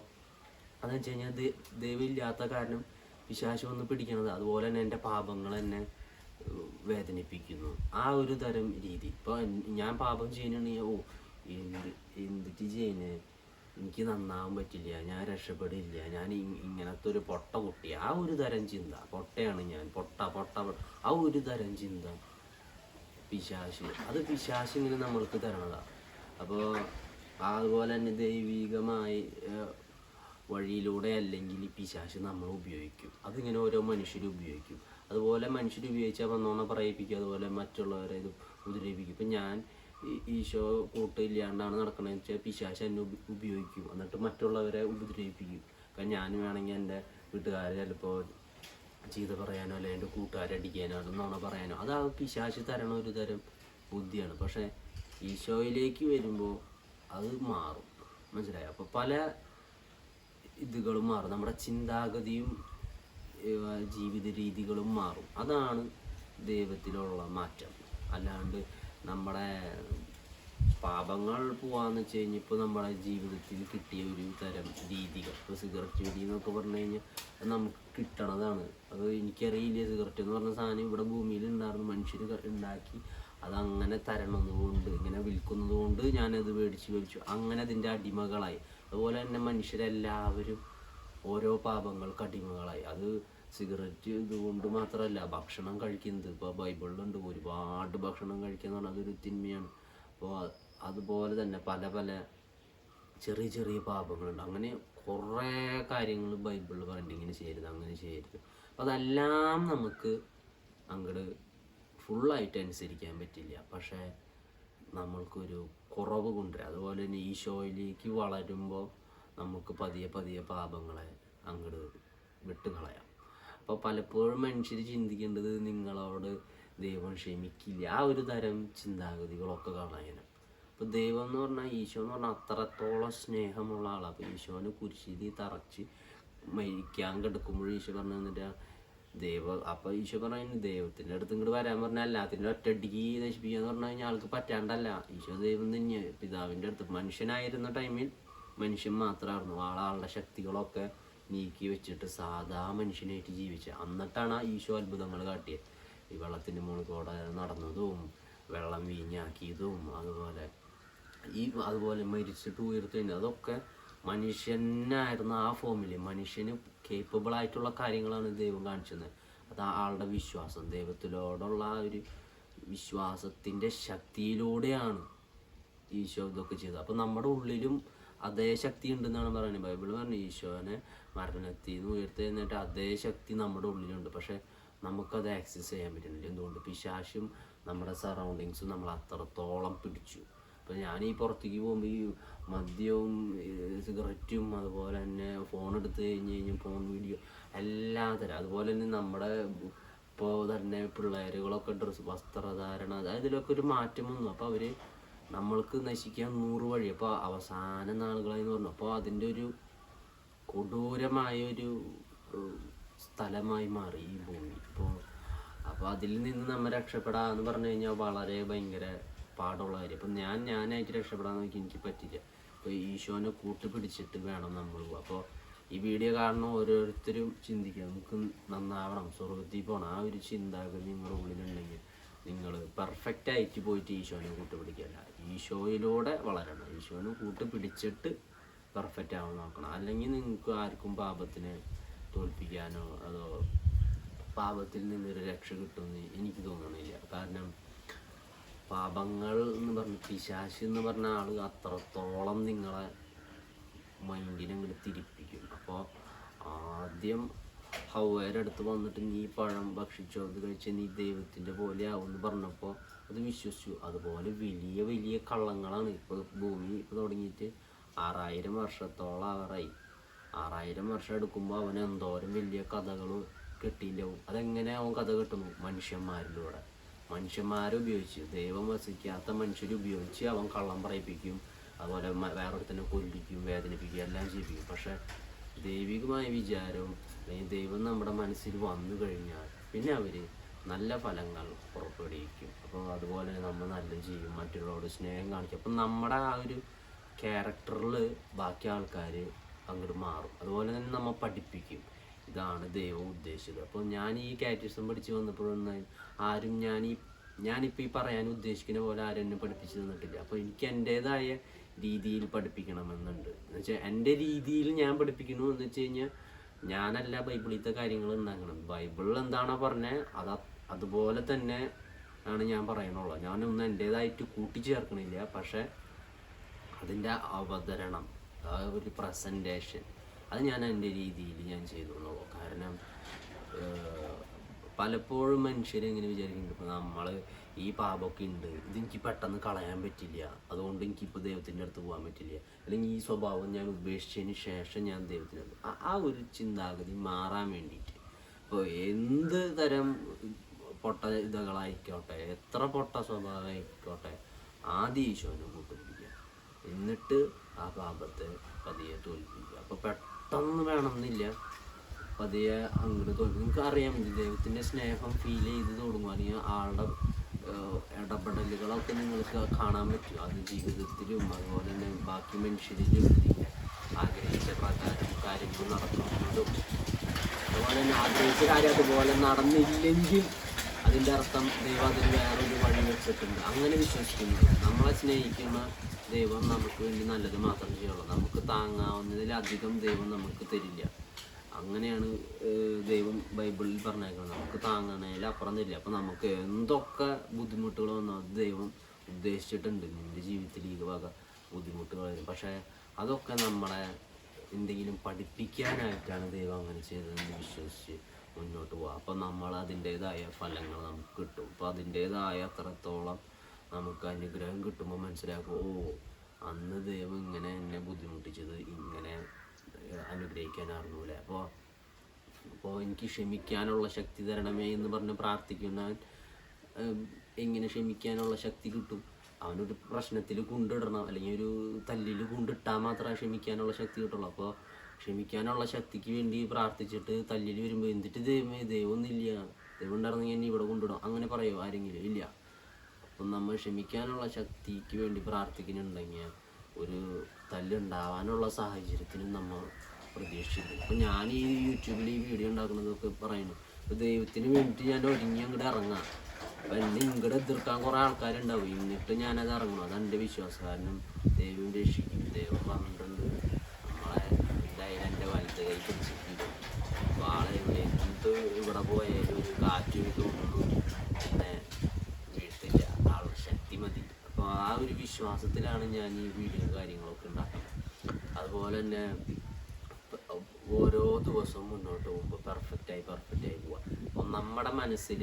അതെന്ന് വെച്ച് കഴിഞ്ഞാൽ ദൈവം ഇല്ലാത്ത കാരണം പിശാച് വന്ന് പിടിക്കണത്. അതുപോലെ തന്നെ എൻ്റെ പാപങ്ങൾ എന്നെ വേദനിപ്പിക്കുന്നു, ആ ഒരു തരം രീതി. ഇപ്പോൾ ഞാൻ പാപം ചെയ്യുന്നുണ്ടെങ്കിൽ എന്തിട്ട് ചെയ്യുന്നത്, എനിക്ക് നന്നാവാൻ പറ്റില്ല, ഞാൻ രക്ഷപ്പെടില്ല, ഞാൻ ഇങ്ങനത്തെ ഒരു പൊട്ട കുട്ടി, ആ ഒരു തരം ചിന്ത, പൊട്ടയാണ് ഞാൻ, പൊട്ട ആ ഒരു തരം ചിന്ത പിശാച് ഇങ്ങനെ നമ്മൾക്ക് തരണതാണ്. അപ്പോൾ അതുപോലെ തന്നെ ദൈവികമായി വഴിയിലൂടെ അല്ലെങ്കിൽ പിശാച് നമ്മൾ ഉപയോഗിക്കും. അതിങ്ങനെ ഓരോ മനുഷ്യർ ഉപയോഗിക്കും. അതുപോലെ മനുഷ്യർ ഉപയോഗിച്ചാൽ വന്നോണം പറയിപ്പിക്കും, അതുപോലെ മറ്റുള്ളവരെ ഇത് ഉപദ്രവിപ്പിക്കും. ഇപ്പം ഞാൻ ഈശോ കൂട്ടില്ലാണ്ടാണ് നടക്കണമെന്ന് വെച്ചാൽ പിശാച് എന്നെ ഉപയോഗിക്കും, എന്നിട്ട് മറ്റുള്ളവരെ ഉപദ്രവിപ്പിക്കും. ഇപ്പം ഞാൻ വേണമെങ്കിൽ എൻ്റെ വീട്ടുകാരെ ചിലപ്പോൾ ചീത്ത പറയാനോ അല്ലെങ്കിൽ എൻ്റെ കൂട്ടുകാരെ അടിക്കാനോ നുണ പറയാനോ, അത് ആ പിശാച് തരണ ഒരു തരം ബുദ്ധിയാണ്. പക്ഷേ ഈശോയിലേക്ക് വരുമ്പോൾ അത് മാറും, മനസ്സിലായോ? അപ്പോൾ പല ഇതുകളും മാറും, നമ്മുടെ ചിന്താഗതിയും ജീവിത രീതികളും മാറും. അതാണ് ദൈവത്തിലുള്ള മാറ്റം. അല്ലാണ്ട് നമ്മുടെ പാപങ്ങൾ പോവാന്ന് വെച്ച് കഴിഞ്ഞാൽ ഇപ്പോൾ നമ്മുടെ ജീവിതത്തിൽ കിട്ടിയ ഒരു തരം രീതികൾ, ഇപ്പോൾ സിഗരറ്റ് വെടി എന്നൊക്കെ പറഞ്ഞു കഴിഞ്ഞാൽ അത് നമുക്ക് കിട്ടണതാണ്. അത് എനിക്കറിയില്ല, സിഗരറ്റ് എന്ന് പറഞ്ഞ സാധനം ഇവിടെ ഭൂമിയിൽ ഉണ്ടായിരുന്നു, മനുഷ്യർ ഉണ്ടാക്കി അതങ്ങനെ തരണതുകൊണ്ട്, ഇങ്ങനെ വിൽക്കുന്നത് കൊണ്ട് ഞാനത് മേടിച്ചു, അങ്ങനെ അതിൻ്റെ അടിമകളായി. അതുപോലെ തന്നെ മനുഷ്യരെല്ലാവരും ഓരോ പാപങ്ങൾക്ക് അടിമകളായി. അത് സിഗരറ്റ് ഇതുകൊണ്ട് മാത്രമല്ല, ഭക്ഷണം കഴിക്കുന്നത്, ഇപ്പോൾ ബൈബിളിലുണ്ട് ഒരുപാട് ഭക്ഷണം കഴിക്കുക എന്ന് പറഞ്ഞാൽ അതൊരു തിന്മയാണ്. അപ്പോൾ അതുപോലെ തന്നെ പല ചെറിയ ചെറിയ പാപങ്ങളുണ്ട്. അങ്ങനെ കുറേ കാര്യങ്ങൾ ബൈബിളിൽ പറഞ്ഞിട്ട് ഇങ്ങനെ ചെയ്യരുത്, അങ്ങനെ ചെയ്യരുത്. അപ്പോൾ അതെല്ലാം നമുക്ക് അങ്ങോട്ട് ഫുള്ളായിട്ട് അനുസരിക്കാൻ പറ്റില്ല. പക്ഷേ നമ്മൾക്കൊരു കുറവ് കൊണ്ടുവരാം. അതുപോലെ തന്നെ ഈശോയിലേക്ക് വളരുമ്പോൾ നമുക്ക് പതിയെ പാപങ്ങളെ അങ്ങോട്ട് വിട്ടുകളയാം. അപ്പോൾ പലപ്പോഴും മനുഷ്യർ ചിന്തിക്കേണ്ടത് നിങ്ങളോട് ദൈവം ക്ഷമിക്കില്ല, ആ ഒരു തരം ചിന്താഗതികളൊക്കെ കളയണം. അപ്പോൾ ദൈവം എന്ന് പറഞ്ഞാൽ, ഈശോ എന്ന് പറഞ്ഞാൽ അത്രത്തോളം സ്നേഹമുള്ള ആളാണ്. അപ്പോൾ ഈശോനെ കുരിശിൽ തറച്ച് മരിക്കാൻ കിടക്കുമ്പോഴും ഈശോ പറഞ്ഞു തന്നിട്ട് അപ്പോൾ ഈശോ പറഞ്ഞു, ദൈവത്തിൻ്റെ അടുത്ത് ഇങ്ങോട്ട് വരാൻ പറഞ്ഞാൽ എല്ലാത്തിൻ്റെ ഒറ്റയടിക്ക് നശിപ്പിക്കുക എന്ന് പറഞ്ഞു കഴിഞ്ഞാൽ ആൾക്ക് പറ്റാണ്ടല്ല. ഈശോ ദൈവം തന്നെയാണ്, പിതാവിൻ്റെ അടുത്ത്. മനുഷ്യനായിരുന്ന ടൈമിൽ മനുഷ്യൻ മാത്രമായിരുന്നു, ആളുടെ ശക്തികളൊക്കെ നീക്കി വെച്ചിട്ട് സാധാ മനുഷ്യനായിട്ട് ജീവിച്ച. എന്നിട്ടാണ് ഈശോ അത്ഭുതങ്ങൾ കാട്ടിയത്. ഈ വെള്ളത്തിൻ്റെ മുകളിൽ കൂടെ നടന്നതും വെള്ളം വീഞ്ഞാക്കിയതും അതുപോലെ മരിച്ചിട്ട് ഉയർത്തുന്നത്, അതൊക്കെ മനുഷ്യനായിരുന്ന ആ ഫോമിൽ മനുഷ്യന് കേപ്പബിളായിട്ടുള്ള കാര്യങ്ങളാണ് ദൈവം കാണിച്ചത്. അത് ആളുടെ വിശ്വാസം, ദൈവത്തിലോടുള്ള ആ ഒരു വിശ്വാസത്തിൻ്റെ ശക്തിയിലൂടെയാണ് ഈശോ ഇതൊക്കെ ചെയ്തത്. അപ്പോൾ നമ്മുടെ ഉള്ളിലും അതേ ശക്തി ഉണ്ടെന്നാണ് പറയുന്നത്. ബൈബിൾ പറഞ്ഞു ഈശോനെ മരണത്തിൽ നിന്ന് ഉയർത്തെഴുന്നേറ്റ് അതേ ശക്തി നമ്മുടെ ഉള്ളിലുണ്ട്. പക്ഷേ നമുക്കത് ആക്സസ് ചെയ്യാൻ പറ്റുന്നില്ല. എന്തുകൊണ്ട്? പിശാചും നമ്മുടെ സറൗണ്ടിങ്സും നമ്മൾ അത്രത്തോളം പിടിച്ചു. അപ്പോൾ ഞാൻ ഈ പുറത്തേക്ക് പോകുമ്പോൾ ഈ മദ്യവും സിഗരറ്റും അതുപോലെ തന്നെ ഫോൺ എടുത്ത് കഴിഞ്ഞ് ഫോൺ വീഡിയോ എല്ലാത്തരം, അതുപോലെ തന്നെ നമ്മുടെ ഇപ്പോൾ തന്നെ പിള്ളേരുകളൊക്കെ വസ്ത്രധാരണ, അതായത് ഇതിലൊക്കെ ഒരു മാറ്റം വന്നു. അപ്പോൾ അവർ നമ്മൾക്ക് നശിക്കാൻ 100 വഴി. അപ്പോൾ അവസാന നാളുകളായി എന്ന് പറഞ്ഞു. അപ്പോൾ അതിൻ്റെ ഒരു കൊടൂരമായൊരു സ്ഥലമായി മാറി ഈ ഭൂമി. അപ്പോൾ അതിൽ നിന്ന് നമ്മൾ രക്ഷപ്പെടാമെന്ന് പറഞ്ഞു കഴിഞ്ഞാൽ വളരെ ഭയങ്കര പാടുള്ള കാര്യം. അപ്പം ഞാനായിട്ട് രക്ഷപ്പെടാമെന്ന് നോക്കി എനിക്ക് പറ്റില്ല. അപ്പോൾ ഈശോനെ കൂട്ടുപിടിച്ചിട്ട് വേണം നമ്മൾ. അപ്പോൾ ഈ വീഡിയോ കാണുന്ന ഓരോരുത്തരും ചിന്തിക്കുക, നമുക്ക് നന്നാവണം, സ്വർഗത്തിൽ പോകണം, ആ ഒരു ചിന്താഗതി നിങ്ങളുടെ ഉള്ളിലുണ്ടെങ്കിൽ നിങ്ങൾ പെർഫെക്റ്റ് ആയിട്ട് പോയിട്ട് ഈശോനെ കൂട്ടുപിടിക്കല്ല, ഈശോയിലൂടെ വളരണം. ഈശോനെ കൂട്ടുപിടിച്ചിട്ട് പെർഫെക്റ്റ് ആവാൻ നോക്കണം. അല്ലെങ്കിൽ നിങ്ങൾക്ക് ആർക്കും പാപത്തിനെ തോൽപ്പിക്കാനോ അതോ പാപത്തിൽ നിന്നൊരു രക്ഷ കിട്ടുമെന്ന് എനിക്ക് തോന്നണില്ല. കാരണം പാപങ്ങൾ എന്ന് പറഞ്ഞ പിശാച് എന്ന് പറഞ്ഞ ആൾ അത്രത്തോളം നിങ്ങളെ മൈൻഡിനെ അങ്ങോട്ട് തിരിപ്പിക്കും. അപ്പോൾ ആദ്യം ഹൗവയുടെ അടുത്ത് വന്നിട്ട് നീ പഴം ഭക്ഷിച്ചോ, അത് കഴിച്ച് നീ ദൈവത്തിൻ്റെ പോലെ ആവുമെന്ന് പറഞ്ഞപ്പോൾ അത് വിശ്വസിച്ചു. അതുപോലെ വലിയ വലിയ കള്ളങ്ങളാണ് ഇപ്പോൾ ഭൂമി ഇപ്പോൾ തുടങ്ങിയിട്ട് 6000 വർഷത്തോളം ആവാറായി. 6000 വർഷം എടുക്കുമ്പോൾ അവൻ എന്തോരം വലിയ കഥകൾ കെട്ടിയിട്ടുണ്ടാവും. അതെങ്ങനെ അവൻ കഥ കെട്ടുന്നു? മനുഷ്യന്മാരിലൂടെ, മനുഷ്യന്മാരെ ഉപയോഗിച്ച്, ദൈവം വസിക്കാത്ത മനുഷ്യരുപയോഗിച്ച് അവൻ കള്ളം പറയിപ്പിക്കും. അതുപോലെ വേറൊരുത്തന്നെ കൊല്ലിക്കും, വേദനിപ്പിക്കും, എല്ലാം ചെയ്യിപ്പിക്കും. പക്ഷേ ദൈവികമായ വിചാരവും അല്ലെങ്കിൽ ദൈവം നമ്മുടെ മനസ്സിൽ വന്നു കഴിഞ്ഞാൽ പിന്നെ അവർ നല്ല ഫലങ്ങൾ പുറപ്പെടുവിക്കും. അപ്പോൾ അതുപോലെ നമ്മൾ നല്ലത് ചെയ്യും, മറ്റുള്ളവരോട് സ്നേഹം കാണിക്കും. അപ്പം നമ്മുടെ ആ ഒരു ക്യാരക്ടറിൽ ബാക്കി ആൾക്കാർ അങ്ങോട്ട് മാറും. അതുപോലെ തന്നെ നമ്മൾ പഠിപ്പിക്കും, ഇതാണ് ദൈവം ഉദ്ദേശിച്ചത്. അപ്പോൾ ഞാൻ ഈ കാറ്റഗറിസം പഠിച്ച് വന്നപ്പോഴൊന്നും ആരും ഞാനിപ്പോൾ ഈ പറയാൻ ഉദ്ദേശിക്കുന്ന പോലെ ആരും എന്നെ പഠിപ്പിച്ച് തന്നിട്ടില്ല. അപ്പോൾ എനിക്ക് എൻ്റേതായ രീതിയിൽ പഠിപ്പിക്കണമെന്നുണ്ട്. എന്നുവെച്ചാൽ എൻ്റെ രീതിയിൽ ഞാൻ പഠിപ്പിക്കുന്നു എന്ന് വെച്ച് കഴിഞ്ഞാൽ ഞാനല്ല ബൈബിളിലത്തെ കാര്യങ്ങൾ ഉണ്ടാക്കണം. ബൈബിളിൽ എന്താണോ പറഞ്ഞത് അതുപോലെ തന്നെ ആണ് ഞാൻ പറയണുള്ളൂ. ഞാനൊന്നും എൻ്റേതായിട്ട് കൂട്ടിച്ചേർക്കണില്ല. പക്ഷേ അതിൻ്റെ അവതരണം, ആ ഒരു പ്രസൻറ്റേഷൻ, അത് ഞാൻ എൻ്റെ രീതിയിൽ ഞാൻ ചെയ്തോളൂ. കാരണം പലപ്പോഴും മനുഷ്യരെങ്ങനെ വിചാരിക്കുന്നുണ്ട്, ഇപ്പോൾ നമ്മൾ ഈ പാപമൊക്കെ ഉണ്ട്, ഇതെനിക്ക് പെട്ടെന്ന് കളയാൻ പറ്റില്ല, അതുകൊണ്ട് എനിക്കിപ്പോൾ ദൈവത്തിൻ്റെ അടുത്ത് പോകാൻ പറ്റില്ല, അല്ലെങ്കിൽ ഈ സ്വഭാവം ഞാൻ ഉപേക്ഷിച്ചതിന് ശേഷം ഞാൻ ദൈവത്തിൻ്റെ അടുത്ത്, ആ ഒരു ചിന്താഗതി മാറാൻ വേണ്ടിയിട്ട് ഇപ്പോൾ എന്ത് തരം പൊട്ട ഇതകളായിക്കോട്ടെ, എത്ര പൊട്ട സ്വഭാവമായിക്കോട്ടെ, ആദ്യം ഈശോനെ കൂട്ടുപിടിക്കുക, എന്നിട്ട് ആ പാപത്തെ പതിയെ തോൽപ്പിക്കുക. അപ്പോൾ പെട്ടെന്ന് വേണമെന്നില്ല, പതിയെ അങ്ങോട്ട് തോൽപ്പിക്കും. നിങ്ങൾക്ക് അറിയാം, ദൈവത്തിൻ്റെ സ്നേഹം ഫീൽ ചെയ്ത് തുടങ്ങും, അല്ലെങ്കിൽ ആളുടെ ഇടപെടലുകളൊക്കെ നിങ്ങൾക്ക് കാണാൻ പറ്റും. അത് ജീവിതത്തിലും അതുപോലെ തന്നെ ബാക്കി മനുഷ്യരിലും ആഗ്രഹിച്ച പ്രകാരം കാര്യങ്ങൾ നടക്കുന്നതും, അതുപോലെ തന്നെ ആഗ്രഹിച്ച കാര്യം അതുപോലെ നടന്നില്ലെങ്കിൽ അതിൻ്റെ അർത്ഥം ദൈവം അതിന് വേറൊരു വഴി വെച്ചിട്ടുണ്ട്. അങ്ങനെ വിശ്വസിക്കുന്നത്, നമ്മളെ സ്നേഹിക്കുന്ന ദൈവം നമുക്ക് വേണ്ടി നല്ലത് മാത്രം ചെയ്യുള്ളൂ. നമുക്ക് താങ്ങാവുന്നതിലധികം ദൈവം നമുക്ക് തരില്ല. അങ്ങനെയാണ് ദൈവം ബൈബിളിൽ പറഞ്ഞേക്കുന്നത്. നമുക്ക് താങ്ങണതിൽ അപ്പുറം തരില്ല. അപ്പോൾ നമുക്ക് എന്തൊക്കെ ബുദ്ധിമുട്ടുകൾ വന്നോ അത് ദൈവം ഉദ്ദേശിച്ചിട്ടുണ്ട്. നിൻ്റെ ജീവിതത്തിൽ ഈ വക ബുദ്ധിമുട്ടുകൾ വരും. പക്ഷേ അതൊക്കെ നമ്മളെ എന്തെങ്കിലും പഠിപ്പിക്കാനായിട്ടാണ് ദൈവം അങ്ങനെ ചെയ്തതെന്ന് വിശ്വസിച്ച് മുന്നോട്ട് പോവുക. അപ്പോൾ നമ്മൾ അതിൻ്റേതായ ഫലങ്ങൾ നമുക്ക് കിട്ടും. അപ്പോൾ അതിൻ്റേതായ അത്രത്തോളം നമുക്ക് അനുഗ്രഹം കിട്ടുമ്പോൾ മനസ്സിലാക്കും, ഓ അന്ന് ദൈവം ഇങ്ങനെ എന്നെ ബുദ്ധിമുട്ടിച്ചത് ഇങ്ങനെ അനുഗ്രഹിക്കാനായിരുന്നൂലെ. അപ്പോൾ എനിക്ക് ക്ഷമിക്കാനുള്ള ശക്തി തരണമേ എന്ന് പറഞ്ഞ് പ്രാർത്ഥിക്കുന്നവൻ എങ്ങനെ ക്ഷമിക്കാനുള്ള ശക്തി കിട്ടും? അവനൊരു പ്രശ്നത്തിൽ കൊണ്ടിടണം, അല്ലെങ്കിൽ ഒരു തല്ലിൽ കൊണ്ടിട്ടാൽ മാത്രമേ ക്ഷമിക്കാനുള്ള ശക്തി കിട്ടുള്ളൂ. അപ്പോൾ ക്ഷമിക്കാനുള്ള ശക്തിക്ക് വേണ്ടി പ്രാർത്ഥിച്ചിട്ട് തല്ലിൽ വരുമ്പോൾ എന്തിട്ട് ദൈവമൊന്നുമില്ല, ദൈവം ഉണ്ടായിരുന്നെങ്കിൽ എന്നെ ഇവിടെ കൊണ്ടിടും, അങ്ങനെ പറയുമോ ആരെങ്കിലും? ഇല്ല. അപ്പം നമ്മൾ ക്ഷമിക്കാനുള്ള ശക്തിക്ക് വേണ്ടി പ്രാർത്ഥിക്കുന്നുണ്ടെങ്കിൽ ഒരു തല്ലുണ്ടാവാനുള്ള സാഹചര്യത്തിനും നമ്മൾ പ്രതീക്ഷിക്കുന്നു. അപ്പം ഞാൻ ഈ യൂട്യൂബിൽ ഈ വീഡിയോ ഉണ്ടാക്കുന്നതൊക്കെ പറയുന്നു, ഇപ്പോൾ ദൈവത്തിന് വേണ്ടിയിട്ട് ഞാൻ ഒരുങ്ങി അങ്ങോട്ട് ഇറങ്ങാം. അപ്പം എന്നെ ഇങ്ങോട്ട് എതിർക്കാൻ കുറേ ആൾക്കാരുണ്ടാവും, എന്നിട്ട് ഞാനത് ഇറങ്ങണം. അതെൻ്റെ വിശ്വാസം. കാരണം ദൈവം രക്ഷിക്കും, ദൈവം പറഞ്ഞിട്ടുണ്ട്, നമ്മളെ എന്തായാലും എൻ്റെ വലത്ത് കൈ പിടിച്ചിട്ടുണ്ട്. അപ്പോൾ ആളെ ഇവിടെ പോയാലും ഒരു കാറ്റ് തോന്നുന്നു എന്നെ വീഴ്ത്തില്ല, ആളുടെ ശക്തി മതി. അപ്പോൾ ആ ഒരു വിശ്വാസത്തിലാണ് ഞാൻ ഈ വീഡിയോ കാര്യങ്ങളൊക്കെ ഉണ്ടാക്കുന്നത്. അതുപോലെ തന്നെ ഓരോ ദിവസവും മുന്നോട്ട് പോകുമ്പോൾ പെർഫെക്റ്റായി പോവുക. അപ്പം നമ്മുടെ മനസ്സിൽ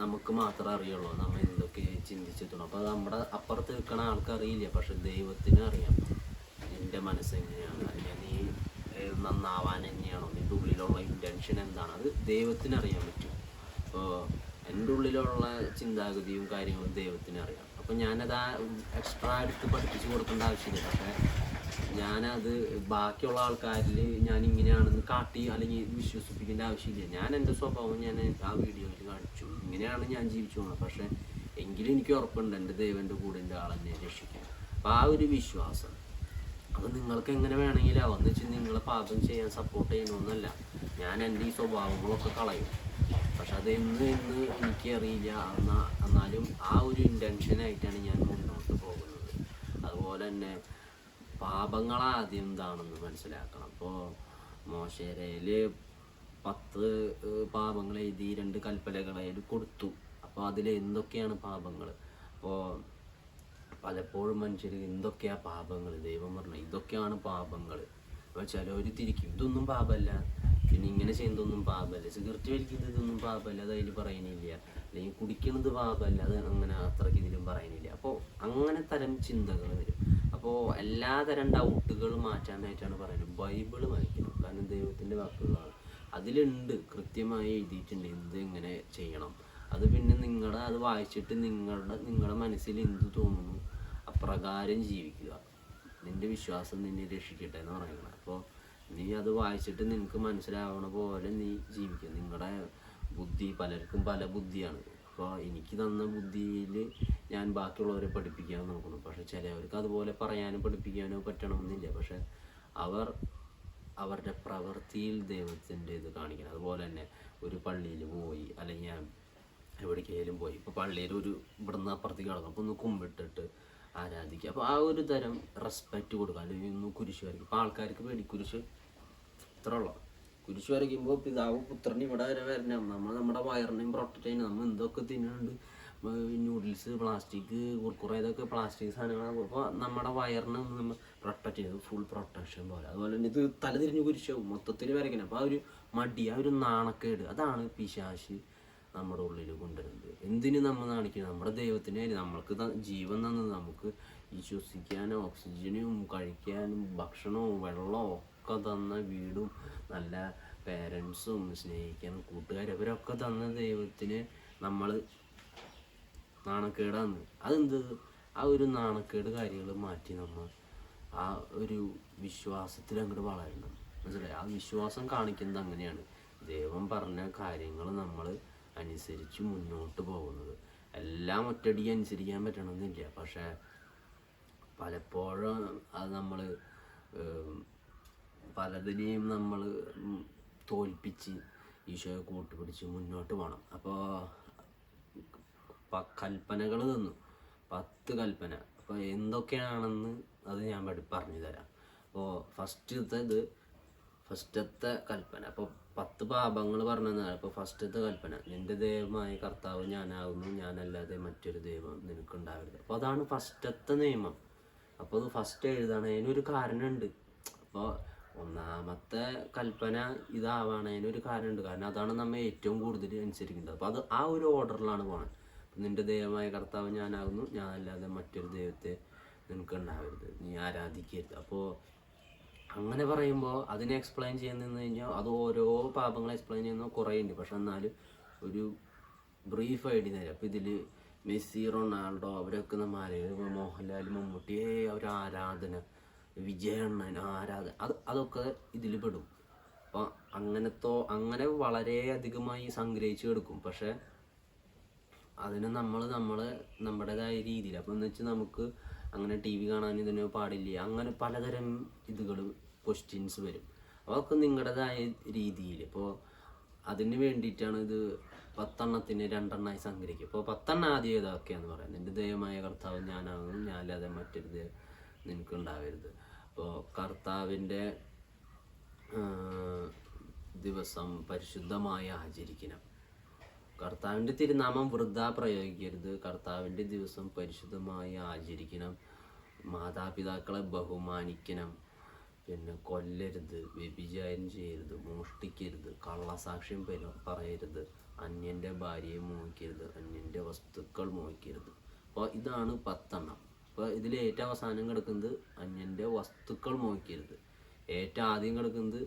നമുക്ക് മാത്രമേ അറിയുള്ളൂ നമ്മൾ എന്തൊക്കെ ചിന്തിച്ചെത്തണം. അപ്പോൾ നമ്മുടെ അപ്പുറത്ത് നിൽക്കുന്ന ആൾക്കറിയില്ല, പക്ഷെ ദൈവത്തിന് അറിയാം നിൻ്റെ മനസ്സെങ്ങനെയാണ്, അല്ലെങ്കിൽ നീ നന്നാവാൻ തന്നെയാണോ, നിൻ്റെ ഉള്ളിലുള്ള ഇൻറ്റൻഷൻ എന്താണ്, അത് ദൈവത്തിന് അറിയാൻ പറ്റും. അപ്പോൾ എൻ്റെ ഉള്ളിലുള്ള ചിന്താഗതിയും കാര്യങ്ങളും ദൈവത്തിന് അറിയാം. അപ്പോൾ ഞാനത് എക്സ്ട്രാ എടുത്ത് പഠിപ്പിച്ച് കൊടുക്കേണ്ട ആവശ്യമില്ല. പക്ഷേ ഞാനത് ബാക്കിയുള്ള ആൾക്കാരിൽ ഞാൻ ഇങ്ങനെയാണെന്ന് കാട്ടി അല്ലെങ്കിൽ വിശ്വസിപ്പിക്കേണ്ട ആവശ്യമില്ല. ഞാൻ എൻ്റെ സ്വഭാവം ഞാൻ ആ വീഡിയോയിൽ കാണിച്ചു, ഇങ്ങനെയാണ് ഞാൻ ജീവിച്ചു പോകുന്നത്. പക്ഷേ എങ്കിലും എനിക്ക് ഉറപ്പുണ്ട് എൻ്റെ ദൈവൻ്റെ കൂടെ എൻ്റെ ആളെന്നെ രക്ഷിക്കും. അപ്പോൾ ആ ഒരു വിശ്വാസം അത് നിങ്ങൾക്ക് എങ്ങനെ വേണമെങ്കിലും ആവാം. എന്ന് വെച്ചാൽ നിങ്ങളെ പാപം ചെയ്യാൻ സപ്പോർട്ട് ചെയ്യണമെന്നല്ല, ഞാൻ എൻ്റെ ഈ സ്വഭാവങ്ങളൊക്കെ കളയും. പക്ഷെ അത് എന്ന് എനിക്കറിയില്ല. എന്നാലും ആ ഒരു ഇൻറ്റൻഷനായിട്ടാണ് ഞാൻ മുന്നോട്ട് പോകുന്നത്. അതുപോലെ തന്നെ പാപങ്ങളാദ്യം എന്താണെന്ന് മനസ്സിലാക്കണം. അപ്പോൾ മോശയിൽ 10 പാപങ്ങൾ എഴുതി 2 കൽപ്പനകളായാലും കൊടുത്തു. അപ്പോൾ അതിൽ എന്തൊക്കെയാണ് പാപങ്ങൾ? അപ്പോൾ പലപ്പോഴും മനുഷ്യർ എന്തൊക്കെയാണ് പാപങ്ങൾ, ദൈവം പറഞ്ഞു ഇതൊക്കെയാണ് പാപങ്ങൾ. അപ്പോൾ ചിലവർ തിരിക്കും ഇതൊന്നും പാപമല്ല, പിന്നെ ഇങ്ങനെ ചെയ്യുന്നതൊന്നും പാപമല്ല, സിഗരറ്റ് വലിക്കുന്നത് ഇതൊന്നും പാപമല്ല, അത് അതിൽ പറയുന്നില്ല, അല്ലെങ്കിൽ കുടിക്കുന്നത് പാപമല്ല, അത് അങ്ങനെ അത്രയ്ക്ക് ഇതിലും പറയുന്നില്ല. അപ്പോൾ അങ്ങനെ തരം ചിന്തകൾ വരും. അപ്പോൾ എല്ലാ തരം ഡൗട്ടുകൾ മാറ്റാനായിട്ടാണ് പറയുന്നത് ബൈബിള് വായിക്കണം. കാരണം ദൈവത്തിൻ്റെ വാക്കുകളാണ്, അതിലുണ്ട്, കൃത്യമായി എഴുതിയിട്ടുണ്ട് എന്ത് എങ്ങനെ ചെയ്യണം. അത് പിന്നെ അത് വായിച്ചിട്ട് നിങ്ങളുടെ മനസ്സിൽ എന്ത് തോന്നുന്നു അപ്രകാരം ജീവിക്കുക. നിൻ്റെ വിശ്വാസം നിന്നെ രക്ഷിക്കട്ടെ എന്ന് പറയുന്നത്. അപ്പോൾ നീ അത് വായിച്ചിട്ട് നിനക്ക് മനസ്സിലാവണ പോലെ നീ ജീവിക്കുക. നിങ്ങളുടെ ബുദ്ധി പലർക്കും പല ബുദ്ധിയാണ്. അപ്പോൾ എനിക്ക് തന്ന ബുദ്ധിയിൽ ഞാൻ ബാക്കിയുള്ളവരെ പഠിപ്പിക്കാൻ നോക്കുന്നു. പക്ഷെ ചിലവർക്ക് അതുപോലെ പറയാനും പഠിപ്പിക്കാനോ പറ്റണമെന്നില്ല. പക്ഷെ അവരുടെ പ്രവൃത്തിയിൽ ദൈവത്തിൻ്റെ ഇത് കാണിക്കണം. അതുപോലെ തന്നെ ഒരു പള്ളിയിൽ പോയി, അല്ലെങ്കിൽ ഞാൻ എവിടേക്കെങ്കിലും പോയി, ഇപ്പോൾ പള്ളിയിൽ ഇവിടുന്ന് അപ്പുറത്തേക്ക് കിടക്കും, അപ്പോൾ ഒന്ന് കുമ്പിട്ടിട്ട് ആരാധിക്കുക. അപ്പോൾ ആ ഒരു തരം റെസ്പെക്റ്റ് കൊടുക്കുക. അല്ലെങ്കിൽ ഒന്ന് കുരിശ് വരയ്ക്കും. ഇപ്പോൾ ആൾക്കാർക്ക് പേടിക്കുരിശ് ഇത്രയുള്ള കുരിശ് വരയ്ക്കുമ്പോൾ പിതാവ് പുത്രന് ഇവിടെ വരെ വരണം. നമ്മുടെ വയറിനെയും പ്രൊട്ടക്റ്റ് ചെയ്യണം. നമ്മൾ എന്തൊക്കെ തിന്നുന്നുണ്ട്, നൂഡിൽസ്, പ്ലാസ്റ്റിക്, കുർക്കുറ, ഇതൊക്കെ പ്ലാസ്റ്റിക് സാധനങ്ങളാണ്. അപ്പോൾ നമ്മുടെ വയറിനെ നമ്മൾ പ്രൊട്ടക്റ്റ് ചെയ്ത് ഫുൾ പ്രൊട്ടക്ഷൻ പോലെ. അതുപോലെ തന്നെ ഇത് തലതിരിഞ്ഞ് കുരിശാവും മൊത്തത്തിൽ വരയ്ക്കണം. അപ്പോൾ ആ ഒരു മടി, ആ ഒരു നാണക്കേട്, അതാണ് പിശാച് നമ്മുടെ ഉള്ളിൽ കൊണ്ടുവരുന്നത്. എന്തിനു നമ്മൾ കാണിക്കുന്നത്? നമ്മുടെ ദൈവത്തിന് നമ്മൾക്ക് ജീവൻ തന്നത്, നമുക്ക് ഈ ശ്വസിക്കാനും ഓക്സിജനും കഴിക്കാനും ഭക്ഷണവും വെള്ളവും ഒക്കെ തന്ന വീടും നല്ല പേരൻസും സ്നേഹിക്കാനും കൂട്ടുകാരും അവരൊക്കെ തന്ന ദൈവത്തിന് നമ്മൾ നാണക്കേടാണ്. അതെന്ത്? ആ ഒരു നാണക്കേട് കാര്യങ്ങൾ മാറ്റി നമ്മൾ ആ ഒരു വിശ്വാസത്തിൽ അങ്ങോട്ട് വളരണം. മനസ്സിലായി? ആ വിശ്വാസം കാണിക്കുന്നത് അങ്ങനെയാണ്. ദൈവം പറഞ്ഞ കാര്യങ്ങൾ നമ്മൾ അനുസരിച്ച് മുന്നോട്ട് പോകുന്നത്. എല്ലാം ഒറ്റയടിക്ക് അനുസരിക്കാൻ പറ്റണമെന്നില്ല. പക്ഷേ പലപ്പോഴും അത് നമ്മൾ പലതിനെയും നമ്മൾ തോൽപ്പിച്ച് ഈശോയെ കൂട്ടുപിടിച്ച് മുന്നോട്ട് പോകണം. അപ്പോൾ കൽപ്പനകൾ തന്നു, 10 കൽപ്പന. അപ്പോൾ എന്തൊക്കെയാണെന്ന് അത് ഞാൻ പറഞ്ഞു തരാം. അപ്പോൾ ഫസ്റ്റത്തെ കൽപ്പന, അപ്പോൾ 10 പാപങ്ങൾ പറഞ്ഞതാണ്. അപ്പോൾ ഫസ്റ്റത്തെ കൽപ്പന, നിൻ്റെ ദൈവമായ കർത്താവ് ഞാനാകുന്നു, ഞാനല്ലാതെ മറ്റൊരു ദൈവം നിനക്കുണ്ടാവരുത്. അപ്പോൾ അതാണ് ഫസ്റ്റത്തെ നിയമം. അപ്പോൾ അത് ഫസ്റ്റ് എഴുതാണ്. അതിനൊരു കാരണമുണ്ട്. അപ്പോൾ ഒന്നാമത്തെ കൽപ്പന ഇതാവാണ്, അതിനൊരു കാരണമുണ്ട്. കാരണം അതാണ് നമ്മൾ ഏറ്റവും കൂടുതൽ അനുസരിക്കേണ്ടത്. അപ്പോൾ അത് ആ ഒരു ഓർഡറിലാണ് പോകണം. നിൻ്റെ ദൈവമായ കർത്താവ് ഞാനാകുന്നു, ഞാനല്ലാതെ മറ്റൊരു ദൈവത്തെ നിനക്കുണ്ടാവരുത്, നീ ആരാധിക്കരുത്. അപ്പോൾ അങ്ങനെ പറയുമ്പോൾ അതിനെ എക്സ്പ്ലെയിൻ ചെയ്യുന്നതെന്ന് കഴിഞ്ഞാൽ അത് ഓരോ പാപങ്ങൾ എക്സ്പ്ലെയിൻ ചെയ്യുന്ന കുറേ ഉണ്ട്. പക്ഷെ എന്നാലും ഒരു ബ്രീഫ് ഐഡിയ തരാം. അപ്പോൾ ഇതിൽ മെസ്സി, റൊണാൾഡോ അവരൊക്കെ നമ്മൾ ആരാധന, മോഹൻലാൽ, മമ്മൂട്ടി, അവർ ആരാധന, വിജയണ്ണൻ ആരാധന, അതൊക്കെ ഇതിൽ പെടും. അപ്പോൾ അങ്ങനെ വളരെ അധികമായി സംഗ്രഹിച്ച് എടുക്കും. പക്ഷെ അതിന് നമ്മുടേതായ രീതിയിൽ, അപ്പോൾ എന്ന് വെച്ചാൽ നമുക്ക് അങ്ങനെ ടി വി കാണാൻ ഇതിന് പാടില്ല, അങ്ങനെ പലതരം ക്വസ്റ്റ്യൻസ് വരും. അതൊക്കെ നിങ്ങളുടേതായ രീതിയിൽ. ഇപ്പോൾ അതിന് വേണ്ടിയിട്ടാണ് ഇത് 10 എണ്ണത്തിന് 2 എണ്ണമായി സംഗ്രഹിക്കുക. അപ്പോൾ 10 എണ്ണം ആദ്യം ഏതൊക്കെയാണെന്ന് പറയാം. നിൻ്റെ ദൈവമായ കർത്താവ് ഞാനാകുന്നു, ഞാനല്ലാതെ മറ്റൊരു ദൈവം നിനക്കുണ്ടാവരുത്. അപ്പോൾ കർത്താവിൻ്റെ ദിവസം പരിശുദ്ധമായി ആചരിക്കണം. കർത്താവിൻ്റെ തിരുനാമം വൃഥാ പ്രയോഗിക്കരുത്. കർത്താവിൻ്റെ ദിവസം പരിശുദ്ധമായി ആചരിക്കണം. മാതാപിതാക്കളെ ബഹുമാനിക്കണം. പിന്നെ കൊല്ലരുത്, വ്യഭിചാരം ചെയ്യരുത്, മോഷ്ടിക്കരുത്, കള്ളസാക്ഷ്യം പറയരുത്, അന്യൻ്റെ ഭാര്യയെ മോഹിക്കരുത്, അന്യൻ്റെ വസ്തുക്കൾ മോഹിക്കരുത്. അപ്പോൾ ഇതാണ് 10 എണ്ണം. അപ്പോൾ ഇതിൽ ഏറ്റവും അവസാനം കിടക്കുന്നത് അന്യൻ്റെ വസ്തുക്കൾ മോഹിക്കരുത്. ഏറ്റവും ആദ്യം കിടക്കുന്നത്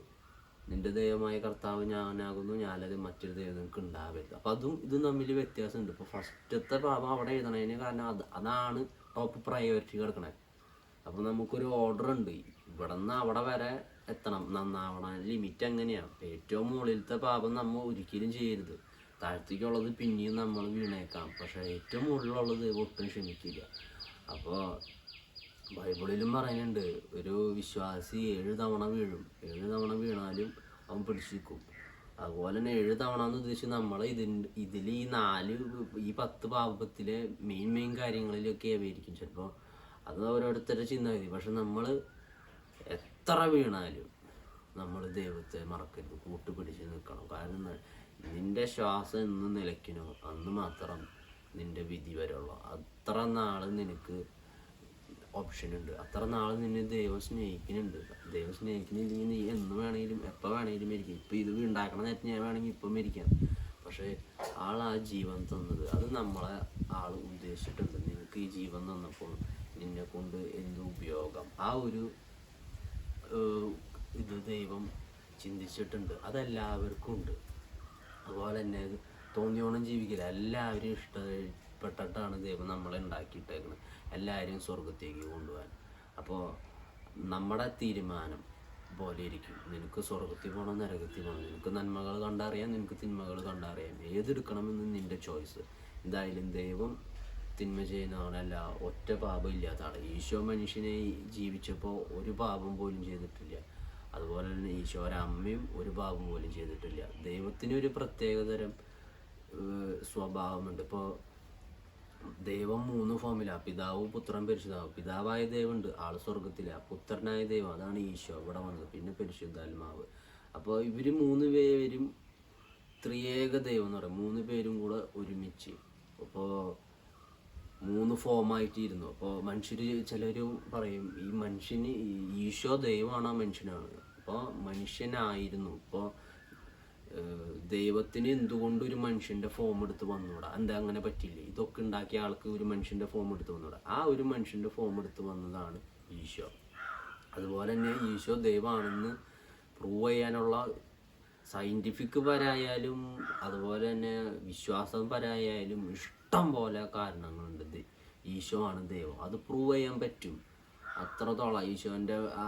നിൻ്റെ ദൈവമായ കർത്താവ് ഞാനാകുന്നു, ഞാനത് മറ്റൊരു ദൈവം നിനക്ക് ഉണ്ടാവരുത്. അപ്പോൾ ഇതും തമ്മിൽ വ്യത്യാസമുണ്ട്. ഇപ്പോൾ ഫസ്റ്റത്തെ പാപം അവിടെ എഴുതണതിന് കാരണം അതാണ് ടോപ്പ് പ്രയോറിറ്റി കിടക്കണേ. അപ്പോൾ നമുക്കൊരു ഓർഡർ ഉണ്ട്, ഇവിടെ നിന്ന് അവിടെ വരെ എത്തണം, നന്നാവണം, ലിമിറ്റ് എങ്ങനെയാണ്. ഏറ്റവും മുകളിലത്തെ പാപം നമ്മൾ ഒരിക്കലും ചെയ്യരുത്. താഴത്തേക്കുള്ളത് പിന്നെയും നമ്മൾ വീണേക്കാം. പക്ഷേ ഏറ്റവും മുകളിലുള്ളത് ഒട്ടും ക്ഷമിക്കില്ല. അപ്പോൾ ബൈബിളിലും പറയുന്നുണ്ട്, ഒരു വിശ്വാസി 7 തവണ വീഴും, 7 തവണ വീണാലും അവൻ പിടിച്ചു നിൽക്കും. അതുപോലെ തന്നെ 7 തവണ എന്ന് ഉദ്ദേശിച്ച് നമ്മൾ ഇതിൽ ഈ 10 പാപത്തിലെ മെയിൻ കാര്യങ്ങളിലൊക്കെ ആയിരിക്കും ചിലപ്പോൾ. അത് ഓരോരുത്തരുടെ ചിന്താഗതി. പക്ഷെ നമ്മൾ എത്ര വീണാലും നമ്മൾ ദൈവത്തെ മറക്കരുത്, കൂട്ടുപിടിച്ച് നിൽക്കണം. കാരണം നിന്റെ ശ്വാസം എന്ന് നിലയ്ക്കണോ അന്ന് മാത്രം നിന്റെ വിധി വരുള്ളൂ. അത്ര നാൾ നിനക്ക് ഓപ്ഷൻ ഉണ്ട്, അത്ര നാൾ നിന്നെ ദൈവം സ്നേഹിക്കുന്നുണ്ട്. ദൈവം സ്നേഹിക്കുന്നില്ലെങ്കിൽ നീ എന്ന് വേണമെങ്കിലും എപ്പോൾ വേണമെങ്കിലും മരിക്കും. ഇപ്പം ഇത് ഉണ്ടാക്കണ നേരത്തെ ഞാൻ വേണമെങ്കിൽ ഇപ്പം മരിക്കാം. പക്ഷേ ആ ജീവൻ തന്നത് അത് നമ്മളെ ഉദ്ദേശിച്ചിട്ടുണ്ട്. നിനക്ക് ഈ ജീവൻ തന്നപ്പോൾ നിന്നെ കൊണ്ട് എന്ത് ഉപയോഗം, ആ ഒരു ഇത് ദൈവം ചിന്തിച്ചിട്ടുണ്ട്. അതെല്ലാവർക്കും ഉണ്ട്. അതുപോലെ തന്നെ തോന്നിയോണം ജീവിക്കില്ല. എല്ലാവരും ഇഷ്ടപ്പെട്ടിട്ടാണ് ദൈവം നമ്മളെ ഉണ്ടാക്കിയിട്ടേക്കുന്നത്, എല്ലാവരെയും സ്വർഗത്തേക്ക് കൊണ്ടുപോകാൻ. അപ്പോൾ നമ്മുടെ തീരുമാനം പോലെ ഇരിക്കും. നിനക്ക് സ്വർഗത്തിൽ പോകണം, നരകത്തിൽ പോകണം. നിനക്ക് നന്മകൾ കണ്ടറിയാം, നിനക്ക് തിന്മകൾ കണ്ടറിയാം. ഏതെടുക്കണമെന്ന് നിൻ്റെ ചോയ്സ്. എന്തായാലും ദൈവം തിന്മ ചെയ്യുന്നവനല്ല, ഒറ്റ പാപം ഇല്ലാത്ത ആൾ. ഈശോ മനുഷ്യനെ ജീവിച്ചപ്പോൾ ഒരു പാപം പോലും ചെയ്തിട്ടില്ല. അതുപോലെ തന്നെ ഈശോയുടെ അമ്മയും ഒരു പാപം പോലും ചെയ്തിട്ടില്ല. ദൈവത്തിനൊരു പ്രത്യേകതരം സ്വഭാവമുണ്ട്. ഇപ്പോൾ ദൈവം 3 ഫോമിലാണ്: പിതാവ്, പുത്രൻ, പരിശുദ്ധാത്മാവ്. പിതാവായ ദൈവമുണ്ട്, ആൾ സ്വർഗത്തിലാണ്. പുത്രനായ ദൈവം, അതാണ് ഈശോ ഇവിടെ വന്നത്. പിന്നെ പരിശുദ്ധാത്മാവ്. അപ്പോൾ ഇവർ 3 പേരും ത്രിയേക ദൈവം എന്ന് പറയും. 3 പേരും കൂടെ ഒരുമിച്ച് അപ്പോൾ 3 ഫോമായിട്ടിരുന്നു. അപ്പോൾ മനുഷ്യർ ചിലർ പറയും ഈ മനുഷ്യന് ഈശോ ദൈവമാണോ മനുഷ്യനാണ്. അപ്പോൾ മനുഷ്യനായിരുന്നു. ഇപ്പോൾ ദൈവത്തിന് എന്തുകൊണ്ട് ഒരു മനുഷ്യൻ്റെ ഫോം എടുത്ത് വന്നുകൂടാ? എന്താ അങ്ങനെ പറ്റില്ല? ഇതൊക്കെ ഉണ്ടാക്കിയ ആൾക്ക് ഒരു മനുഷ്യൻ്റെ ഫോം എടുത്ത് വന്നുകൂടാ? ആ ഒരു മനുഷ്യൻ്റെ ഫോം എടുത്ത് വന്നതാണ് ഈശോ. അതുപോലെ തന്നെ ഈശോ ദൈവമാണെന്ന് പ്രൂവ് ചെയ്യാനുള്ള സയൻറ്റിഫിക് പരായാലും അതുപോലെ തന്നെ വിശ്വാസം പരായാലും ഇഷ്ടം പോലെ കാരണങ്ങളുണ്ട്. ഈശോ ആണ് ദൈവം, അത് പ്രൂവ് ചെയ്യാൻ പറ്റും. അത്രത്തോളം ഈശോൻ്റെ ആ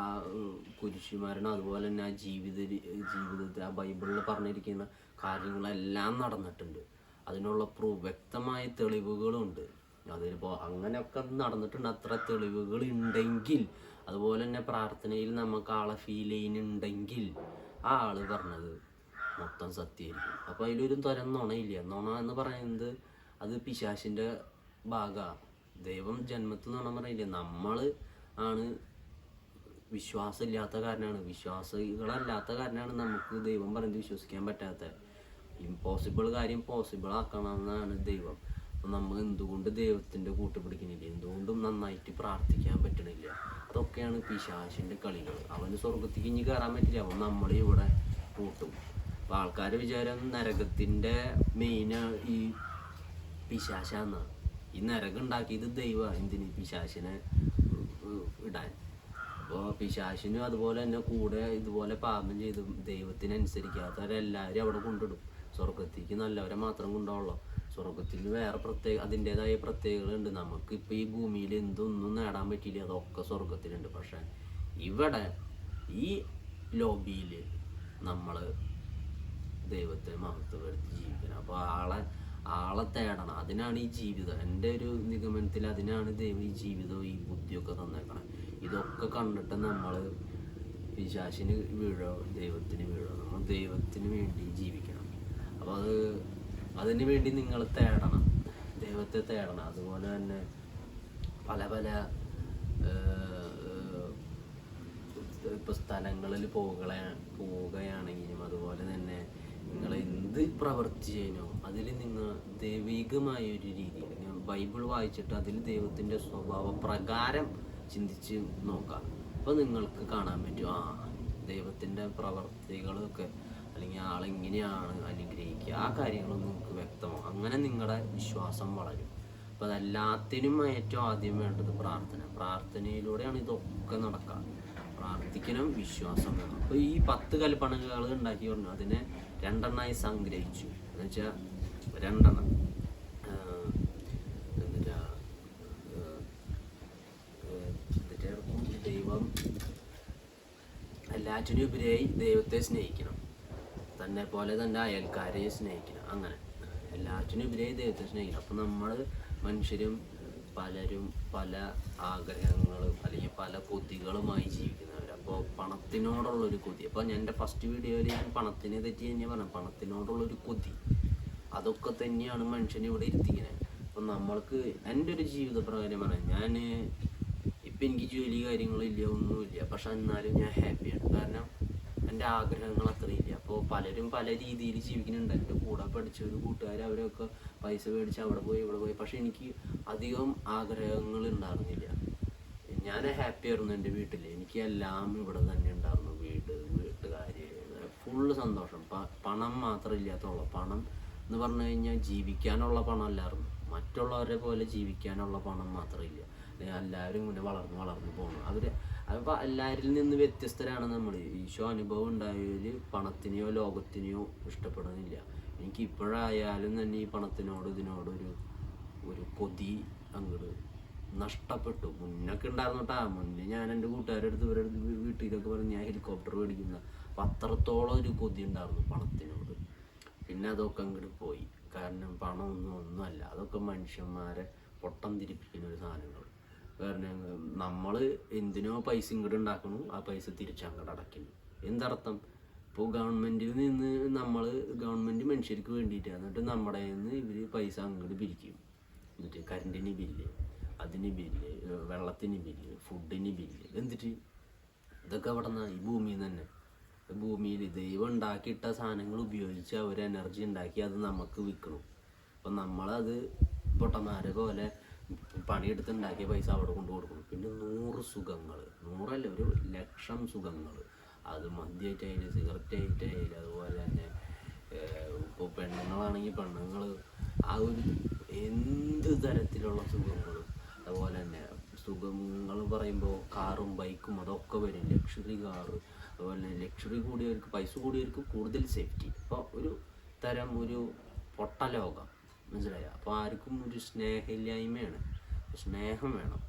കുരിശുമരണം, അതുപോലെ തന്നെ ആ ജീവിതത്തിൽ ആ ബൈബിളിൽ പറഞ്ഞിരിക്കുന്ന കാര്യങ്ങളെല്ലാം നടന്നിട്ടുണ്ട്. അതിനുള്ള വ്യക്തമായ തെളിവുകളുണ്ട്. അതിലിപ്പോൾ അങ്ങനെയൊക്കെ നടന്നിട്ടുണ്ട്. അത്ര തെളിവുകൾ ഉണ്ടെങ്കിൽ, അതുപോലെ തന്നെ പ്രാർത്ഥനയിൽ നമുക്ക് ആളെ ഫീൽ ചെയ്യുന്നുണ്ടെങ്കിൽ ആ ആള് പറഞ്ഞത് മൊത്തം സത്യമായിരിക്കും. അപ്പോൾ അതിലൊരു തരം നുണയില്ല. നുണ എന്ന് പറയുന്നത് അത് പിശാചിൻ്റെ ഭാഗമാണ്. ദൈവം ജന്മത്തിൽ നുണ പറയില്ല. നമ്മൾ ആണ് വിശ്വാസമില്ലാത്ത കാരണമാണ്, വിശ്വാസികളല്ലാത്ത കാരണമാണ് നമുക്ക് ദൈവം പറഞ്ഞത് വിശ്വസിക്കാൻ പറ്റാത്ത. ഇമ്പോസിബിൾ കാര്യം പോസിബിൾ ആക്കണമെന്നാണ് ദൈവം. അപ്പം നമ്മൾ എന്തുകൊണ്ട് ദൈവത്തിൻ്റെ കൂട്ടുപിടിക്കുന്നില്ല? എന്തുകൊണ്ടും നന്നായിട്ട് പ്രാർത്ഥിക്കാൻ പറ്റണില്ല? അതൊക്കെയാണ് പിശാചിൻ്റെ കളികൾ. അവന് സ്വർഗത്തേക്ക് ഇനി കയറാൻ പറ്റില്ല, അവൻ നമ്മളെ ഇവിടെ കൂട്ടും. അപ്പോൾ ആൾക്കാരുടെ വിചാരം നരകത്തിൻ്റെ മെയിൻ ഈ പിശാചാന്നാണ്. ഈ നരകം ഉണ്ടാക്കിയത് ദൈവമാണ്. എന്തിന്? പിശാചിനെ ഇടാൻ. അപ്പോൾ പിശാചിനും അതുപോലെ തന്നെ കൂടെ ഇതുപോലെ പാപം ചെയ്ത് ദൈവത്തിനനുസരിക്കാത്തവരെല്ലാവരും അവിടെ കൊണ്ടിടും. സ്വർഗത്തേക്ക് നല്ലവരെ മാത്രം കൊണ്ടുപോകുള്ളൂ. സ്വർഗത്തിൽ വേറെ അതിൻ്റെതായ പ്രത്യേകതകളുണ്ട്. നമുക്കിപ്പോൾ ഈ ഭൂമിയിൽ എന്തൊന്നും നേടാൻ പറ്റില്ല, അതൊക്കെ സ്വർഗത്തിലുണ്ട്. പക്ഷേ ഇവിടെ ഈ ലോബിയിൽ നമ്മൾ ദൈവത്തെ മഹത്വപ്പെടുത്തി ജീവിക്കണം. അപ്പോൾ ആളെ തേടണം. അതിനാണ് ഈ ജീവിതം. എൻ്റെ ഒരു നിഗമനത്തിൽ അതിനാണ് ദൈവം ഈ ജീവിതവും ഈ ബുദ്ധിയൊക്കെ തന്നേക്കണം. ഇതൊക്കെ കണ്ടിട്ട് നമ്മൾ പിശാചിന് വീഴോ ദൈവത്തിന് വീഴോ? നമ്മൾ ദൈവത്തിന് വേണ്ടി ജീവിക്കണം. അപ്പോൾ അതിന് വേണ്ടി നിങ്ങൾ തേടണം, ദൈവത്തെ തേടണം. അതുപോലെ തന്നെ പല ഇപ്പോൾ സ്ഥലങ്ങളിൽ പോവുകയാണെങ്കിലും അതുപോലെ തന്നെ നിങ്ങൾ എന്ത് പ്രവൃത്തി ചെയ്യുന്നോ അതിൽ നിങ്ങൾ ദൈവികമായ ഒരു രീതിയിൽ ബൈബിൾ വായിച്ചിട്ട് അതിൽ ദൈവത്തിൻ്റെ സ്വഭാവ പ്രകാരം ചിന്തിച്ച് നോക്കാം. അപ്പോൾ നിങ്ങൾക്ക് കാണാൻ പറ്റും ദൈവത്തിൻ്റെ പ്രവർത്തികളൊക്കെ, അല്ലെങ്കിൽ ആളെങ്ങനെയാണ് അനുഗ്രഹിക്കുക, ആ കാര്യങ്ങളൊന്നും നിങ്ങൾക്ക് വ്യക്തമാവും. അങ്ങനെ നിങ്ങളുടെ വിശ്വാസം വളരും. അപ്പോൾ അതെല്ലാത്തിനും ഏറ്റവും ആദ്യം വേണ്ടത് പ്രാർത്ഥനയിലൂടെയാണ് ഇതൊക്കെ നടക്കുക. പ്രാർത്ഥിക്കണം, വിശ്വാസം വേണം. അപ്പോൾ ഈ 10 കൽപ്പനകൾ ഉണ്ടാക്കി പറഞ്ഞു, അതിനെ 2 എണ്ണമായി സംഗ്രഹിച്ചു. എന്ന് വെച്ചാൽ 2 എണ്ണം ദൈവം എല്ലാറ്റിനും ഉപരിയായി ദൈവത്തെ സ്നേഹിക്കണം, തന്നെ പോലെ തന്നെ അയൽക്കാരെ സ്നേഹിക്കണം. അങ്ങനെ എല്ലാറ്റിനും ഉപരിയായി ദൈവത്തെ സ്നേഹിക്കണം. അപ്പം നമ്മൾ പലരും പല ആഗ്രഹങ്ങളും അല്ലെങ്കിൽ പല കൊതികളുമായി ജീവിക്കുന്നവരാണ്. അപ്പോൾ പണത്തിനോടുള്ളൊരു കൊതി. അപ്പോൾ എൻ്റെ ഫസ്റ്റ് വീഡിയോയിൽ ഞാൻ പണത്തിനെ തെറ്റി തന്നെ പറഞ്ഞു, പണത്തിനോടുള്ളൊരു കൊതി അതൊക്കെ തന്നെയാണ് മനുഷ്യനെ ഇവിടെ ഇരുത്തിക്കുന്നത്. അപ്പം നമ്മൾക്ക് എൻ്റെ ഒരു ജീവിത പ്രകാരമാണ് ഞാൻ ഇപ്പം എനിക്ക് ജോലി കാര്യങ്ങളില്ല, ഒന്നുമില്ല, പക്ഷെ എന്നാലും ഞാൻ ഹാപ്പിയാണ്. കാരണം എൻ്റെ ആഗ്രഹങ്ങൾ അത്രയില്ല. അപ്പോൾ പലരും പല രീതിയിൽ ജീവിക്കുന്നുണ്ട്. എൻ്റെ കൂടെ പഠിച്ച ഒരു കൂട്ടുകാർ അവരൊക്കെ പൈസ മേടിച്ച് അവിടെ പോയി ഇവിടെ പോയി, പക്ഷെ എനിക്ക് അധികം ആഗ്രഹങ്ങൾ ഉണ്ടായിരുന്നില്ല. ഞാൻ ഹാപ്പി ആയിരുന്നു എൻ്റെ വീട്ടിൽ. എനിക്ക് എല്ലാം ഇവിടെ തന്നെ ഉണ്ടായിരുന്നു, വീട്ടുകാർ, ഫുള്ള് സന്തോഷം. പണം മാത്രം ഇല്ലാത്തുള്ളൂ. പണം എന്ന് പറഞ്ഞു കഴിഞ്ഞാൽ ജീവിക്കാനുള്ള പണം അല്ലായിരുന്നു, മറ്റുള്ളവരെ പോലെ ജീവിക്കാനുള്ള പണം മാത്രമില്ല. എല്ലാവരും ഇങ്ങനെ വളർന്നു പോകണം. അപ്പോൾ എല്ലാവരിൽ നിന്ന് വ്യത്യസ്തരാണ് നമ്മൾ. ഈശോ അനുഭവം ഉണ്ടായതിൽ പണത്തിനെയോ ലോകത്തിനെയോ ഇഷ്ടപ്പെടുന്നില്ല. എനിക്ക് ഇപ്പോഴായാലും തന്നെ ഈ പണത്തിനോട് ഇതിനോടൊരു കൊതി അങ്ങോട്ട് നഷ്ടപ്പെട്ടു. മുന്നൊക്കെ ഉണ്ടായിരുന്നു കേട്ടോ. മുന്നേ ഞാൻ എൻ്റെ കൂട്ടുകാരുടെ അടുത്ത് ഇവരുടെ വീട്ടിലൊക്കെ പറഞ്ഞ് ഞാൻ ഹെലികോപ്റ്റർ മേടിക്കുന്ന, അപ്പം അത്രത്തോളം ഒരു കൊതി ഉണ്ടായിരുന്നു പണത്തിനോട്. പിന്നെ അതൊക്കെ അങ്ങോട്ട് പോയി. കാരണം ഒന്നുമല്ല, അതൊക്കെ മനുഷ്യന്മാരെ പൊട്ടം തിരിപ്പിക്കുന്ന ഒരു സാധനങ്ങൾ. കാരണം നമ്മൾ എന്തിനോ പൈസ ഇങ്ങോട്ട് ഉണ്ടാക്കണു, ആ പൈസ തിരിച്ചങ്ങോട്ട് അടയ്ക്കുന്നു. എന്തർത്ഥം? ഇപ്പോൾ ഗവൺമെൻറ്റിൽ നിന്ന് ഗവൺമെൻറ് മനുഷ്യർക്ക് വേണ്ടിയിട്ടാണ്, എന്നിട്ട് നമ്മുടെ നിന്ന് ഇവർ പൈസ അങ്ങോട്ട് പിരിക്കും. എന്നിട്ട് കറണ്ടിന് ബില്ല്, അതിന് ബില്ല്, വെള്ളത്തിന് ബില്ല്, ഫുഡിന് ബില്ല്. എന്നിട്ട് ഇതൊക്കെ അവിടെ നിന്നാണ്, ഈ ഭൂമിയിൽ നിന്ന് തന്നെ. ഭൂമിയിൽ ദൈവം ഉണ്ടാക്കിയിട്ട സാധനങ്ങൾ ഉപയോഗിച്ച് അവർ എനർജി ഉണ്ടാക്കി അത് നമുക്ക് വിൽക്കണം. അപ്പം നമ്മളത് പൊട്ടന്മാരെ പോലെ പണിയെടുത്തുണ്ടാക്കിയ പൈസ അവിടെ കൊണ്ടു കൊടുക്കണം. പിന്നെ 100 സുഖങ്ങൾ, 100 1 ലക്ഷം സുഖങ്ങൾ. അത് മദ്യമായിട്ടായാലും സിഗരറ്റ് ആയിട്ടായാലും, അതുപോലെ തന്നെ ഇപ്പോൾ പെണ്ണുങ്ങളാണെങ്കിൽ പെണ്ണുങ്ങൾ, ആ ഒരു എന്ത് തരത്തിലുള്ള സുഖങ്ങളും. അതുപോലെ തന്നെ സുഖങ്ങൾ പറയുമ്പോൾ കാറും ബൈക്കും അതൊക്കെ വരും. ലക്ഷറി കാറ്, അതുപോലെ തന്നെ ലക്ഷറി കൂടിയവർക്ക്, പൈസ കൂടിയവർക്ക് കൂടുതൽ സേഫ്റ്റി. അപ്പോൾ ഒരു പൊട്ട ലോകം, മനസ്സിലായോ? അപ്പോൾ ആർക്കും ഒരു സ്നേഹമില്ലായ്മയാണ്, സ്നേഹം വേണം.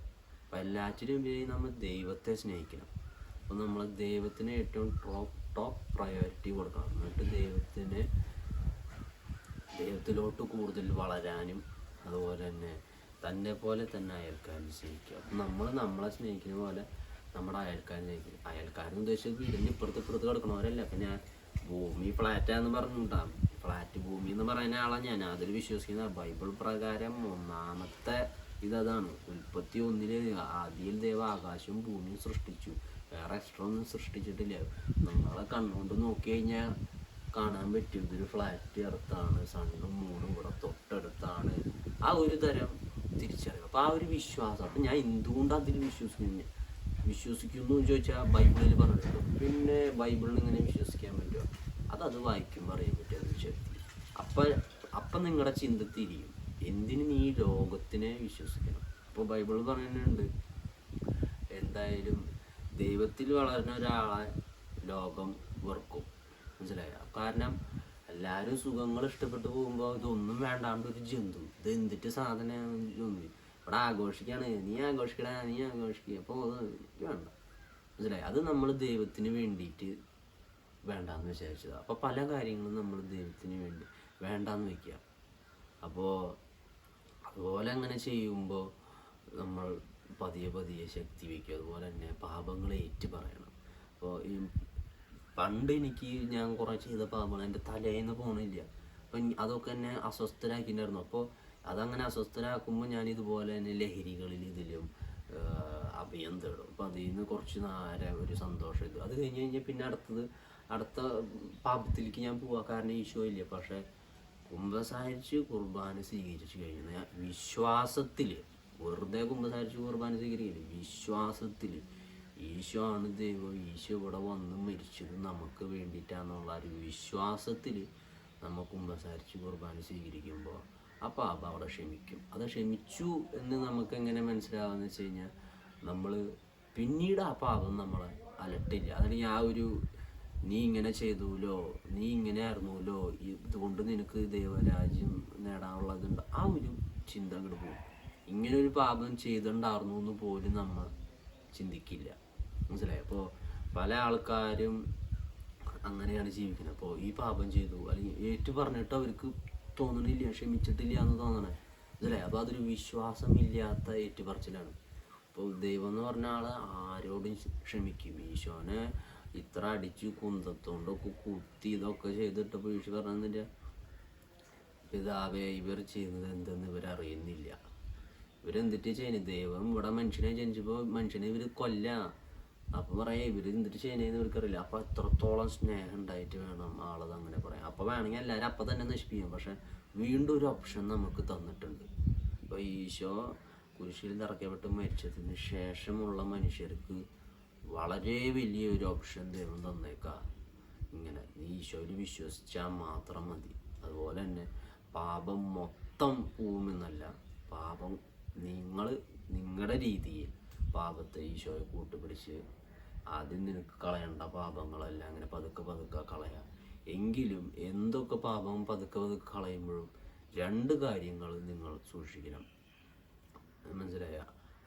അപ്പോൾ എല്ലാറ്റിനും ഉപരി നമ്മൾ ദൈവത്തെ സ്നേഹിക്കണം. അപ്പോൾ നമ്മൾ ദൈവത്തിന് ഏറ്റവും ടോപ്പ് പ്രയോറിറ്റി കൊടുക്കണം. എന്നിട്ട് ദൈവത്തിലോട്ട് കൂടുതൽ വളരാനും, അതുപോലെ തന്നെ തന്നെ പോലെ തന്നെ അയൽക്കാരനെ സ്നേഹിക്കുക. അപ്പം നമ്മളെ സ്നേഹിക്കുന്ന പോലെ നമ്മുടെ അയൽക്കാരനെ സ്നേഹിക്കുക. അയൽക്കാരൻ ഉദ്ദേശിച്ചത് വീടിൻ്റെ ഇപ്പുറത്ത് കിടക്കണവരല്ല. അപ്പം ഞാൻ ഭൂമി ഫ്ലാറ്റാന്ന് പറഞ്ഞിട്ടാണ്, ഫ്ലാറ്റ് ഭൂമി എന്ന് പറയുന്ന ആളാണ് ഞാൻ. അതിൽ വിശ്വസിക്കുന്ന ബൈബിൾ പ്രകാരം ഒന്നാമത്തെ ഇതാണ്. ഉൽപ്പത്തി 1 ആദിയിൽ ദൈവം ആകാശവും ഭൂമിയും സൃഷ്ടിച്ചു, വേറെ എക്സ്ട്രാ ഒന്നും സൃഷ്ടിച്ചിട്ടില്ല. നമ്മളെ കണ്ണുകൊണ്ട് നോക്കി കഴിഞ്ഞാൽ കാണാൻ പറ്റും ഇതൊരു ഫ്ലാറ്റ് അടുത്താണ്, സണ്ണും മൂണും ഇവിടെ തൊട്ടടുത്താണ്. ആ ഒരു തരം തിരിച്ചറിവ്. അപ്പോൾ ആ ഒരു വിശ്വാസം. അപ്പം ഞാൻ എന്തുകൊണ്ട് അതിൽ വിശ്വസിക്കുന്നു എന്ന് ചോദിച്ചാൽ ബൈബിളിൽ പറഞ്ഞിട്ടുണ്ട്. പിന്നെ ബൈബിളിൽ ഇങ്ങനെ വിശ്വസിക്കാൻ പറ്റുമോ? അത് വായിക്കുമ്പോൾ അറിയാൻ പറ്റും അതിന് ശക്തി. അപ്പം നിങ്ങളുടെ ചിന്ത തിരിയും. എന്തിന് നീ ലോകത്തിനെ വിശ്വസിക്കണം? അപ്പോൾ ബൈബിൾ പറയുന്നുണ്ട്, എന്തായാലും ദൈവത്തിൽ വളരുന്ന ഒരാളെ ലോകം വെറുക്കും, മനസ്സിലായോ? കാരണം എല്ലാവരും സുഖങ്ങൾ ഇഷ്ടപ്പെട്ടു പോകുമ്പോൾ ഇതൊന്നും വേണ്ടാണ്ട് ഒരു ജന്തു, ഇത് എന്തിട്ട് സാധനം ജന്തു ഇവിടെ ആഘോഷിക്കുകയാണ്, നീ ആഘോഷിക്കുക. അപ്പോൾ അത് വേണ്ട, മനസ്സിലായി? അത് നമ്മൾ ദൈവത്തിന് വേണ്ടിയിട്ട് വേണ്ടാന്ന് വിചാരിച്ചത്. അപ്പോൾ പല കാര്യങ്ങളും നമ്മൾ ദൈവത്തിന് വേണ്ടി വേണ്ടാന്ന് വയ്ക്കുക. അപ്പോൾ അതുപോലെ അങ്ങനെ ചെയ്യുമ്പോൾ നമ്മൾ പതിയെ ശക്തി വയ്ക്കും. അതുപോലെ തന്നെ പാപങ്ങളെ ഏറ്റു പറയണം. അപ്പോൾ ഈ പണ്ട് ഞാൻ കുറേ ചെയ്ത പാപങ്ങൾ എൻ്റെ തലേന്ന് പോകണില്ല. അപ്പം അതൊക്കെ എന്നെ അസ്വസ്ഥരാക്കിയിട്ടുണ്ടായിരുന്നു. അപ്പോൾ അതങ്ങനെ അസ്വസ്ഥരാക്കുമ്പോൾ ഞാൻ ഇതുപോലെ തന്നെ ലഹരികളിൽ ഇതിലും അഭയം തേടും. അപ്പോൾ അതിൽ നിന്ന് കുറച്ച് നേരം ഒരു സന്തോഷം ഇത്. അത് കഴിഞ്ഞ് പിന്നെ അടുത്ത പാപത്തിലേക്ക് ഞാൻ പോവാം. കാരണം ഈശോ ഇല്ല. പക്ഷേ കുമ്പസാരിച്ച് കുർബാന സ്വീകരിച്ച് കഴിഞ്ഞാൽ വിശ്വാസത്തിൽ, വെറുതെ കുമ്പസാരിച്ച് കുർബാന സ്വീകരിക്കില്ല, വിശ്വാസത്തിൽ ഈശോ ആണ് ദൈവം, ഈശോ ഇവിടെ വന്ന് മരിച്ചത് നമുക്ക് വേണ്ടിയിട്ടാണെന്നുള്ള ഒരു വിശ്വാസത്തിൽ നമ്മൾ കുമ്പസാരിച്ച് കുർബാന സ്വീകരിക്കുമ്പോൾ ആ പാപം അവിടെ ക്ഷമിക്കും. അത് ക്ഷമിച്ചു എന്ന് നമുക്ക് എങ്ങനെ മനസ്സിലാവുമെന്ന് വെച്ച് കഴിഞ്ഞാൽ നമ്മൾ പിന്നീട് ആ പാപം നമ്മളെ അലട്ടില്ല. അല്ലെങ്കിൽ ആ ഒരു നീ ഇങ്ങനെ ചെയ്തുല്ലോ, നീ ഇങ്ങനെ ആയിരുന്നല്ലോ, ഇതുകൊണ്ട് നിനക്ക് ദൈവരാജ്യം നേടാനുള്ളതുണ്ട്, ആ ഒരു ചിന്ത അങ്ങോട്ട് പോകും. ഇങ്ങനൊരു പാപം ചെയ്തിട്ടുണ്ടായിരുന്നു എന്ന് പോലും നമ്മൾ ചിന്തിക്കില്ല, മനസ്സിലായി? അപ്പോൾ പല ആൾക്കാരും അങ്ങനെയാണ് ജീവിക്കുന്നത്. അപ്പോൾ ഈ പാപം ചെയ്തു അല്ലെങ്കിൽ ഏറ്റു പറഞ്ഞിട്ട് അവർക്ക് തോന്നണില്ല, ക്ഷമിച്ചിട്ടില്ല എന്ന് തോന്നണേ, മനസ്സിലായി? അപ്പോൾ അതൊരു വിശ്വാസമില്ലാത്ത ഏറ്റുപറച്ചിലാണ്. ഇപ്പോൾ ദൈവം എന്ന് പറഞ്ഞ ആൾ ആരോടും ക്ഷമിക്കും. ഈശോനെ ഇത്ര അടിച്ച് കുന്തത്തോണ്ടൊക്കെ കുത്തി ഇതൊക്കെ ചെയ്തിട്ടപ്പോൾ ഈശോ പറഞ്ഞില്ല, പിതാവേ ഇവർ ചെയ്യുന്നത് എന്തെന്ന് ഇവരറിയുന്നില്ല. ഇവരെന്തിട്ട് ചെയ്യുന്നത്? ദൈവം ഇവിടെ മനുഷ്യനെ ജനിച്ചപ്പോൾ മനുഷ്യനെ ഇവർ അപ്പോൾ പറയാം ഇവർ എന്തിട്ട് ചെയ്യുന്നതെന്ന് ഇവർക്കറിയില്ല. അപ്പോൾ എത്രത്തോളം സ്നേഹം ഉണ്ടായിട്ട് വേണം ആളത് അങ്ങനെ പറയാം. അപ്പോൾ വേണമെങ്കിൽ എല്ലാവരും അപ്പം തന്നെ നശിപ്പിക്കും. പക്ഷെ വീണ്ടും ഒരു ഓപ്ഷൻ നമുക്ക് തന്നിട്ടുണ്ട്. അപ്പോൾ ഈശോ കുരിശിൽ തറയ്ക്കപ്പെട്ട് മരിച്ചതിന് ശേഷമുള്ള മനുഷ്യർക്ക് വളരെ വലിയൊരു ഓപ്ഷൻ ദൈവം തന്നേക്കാം. ഇങ്ങനെ നീ ഈശോയിൽ വിശ്വസിച്ചാൽ മാത്രം മതി. അതുപോലെ തന്നെ പാപം മൊത്തം പോവുമെന്നല്ല, പാപം നിങ്ങളുടെ രീതിയിൽ പാപത്തെ ഈശോയെ കൂട്ടുപിടിച്ച് ആദ്യം നിനക്ക് കളയേണ്ട പാപങ്ങളെല്ലാം അങ്ങനെ പതുക്കെ പതുക്കെ കളയാം. എങ്കിലും എന്തൊക്കെ പാപം പതുക്കെ പതുക്കെ കളയുമ്പോഴും 2 കാര്യങ്ങൾ നിങ്ങൾ സൂക്ഷിക്കണം. മനസ്സിലായ?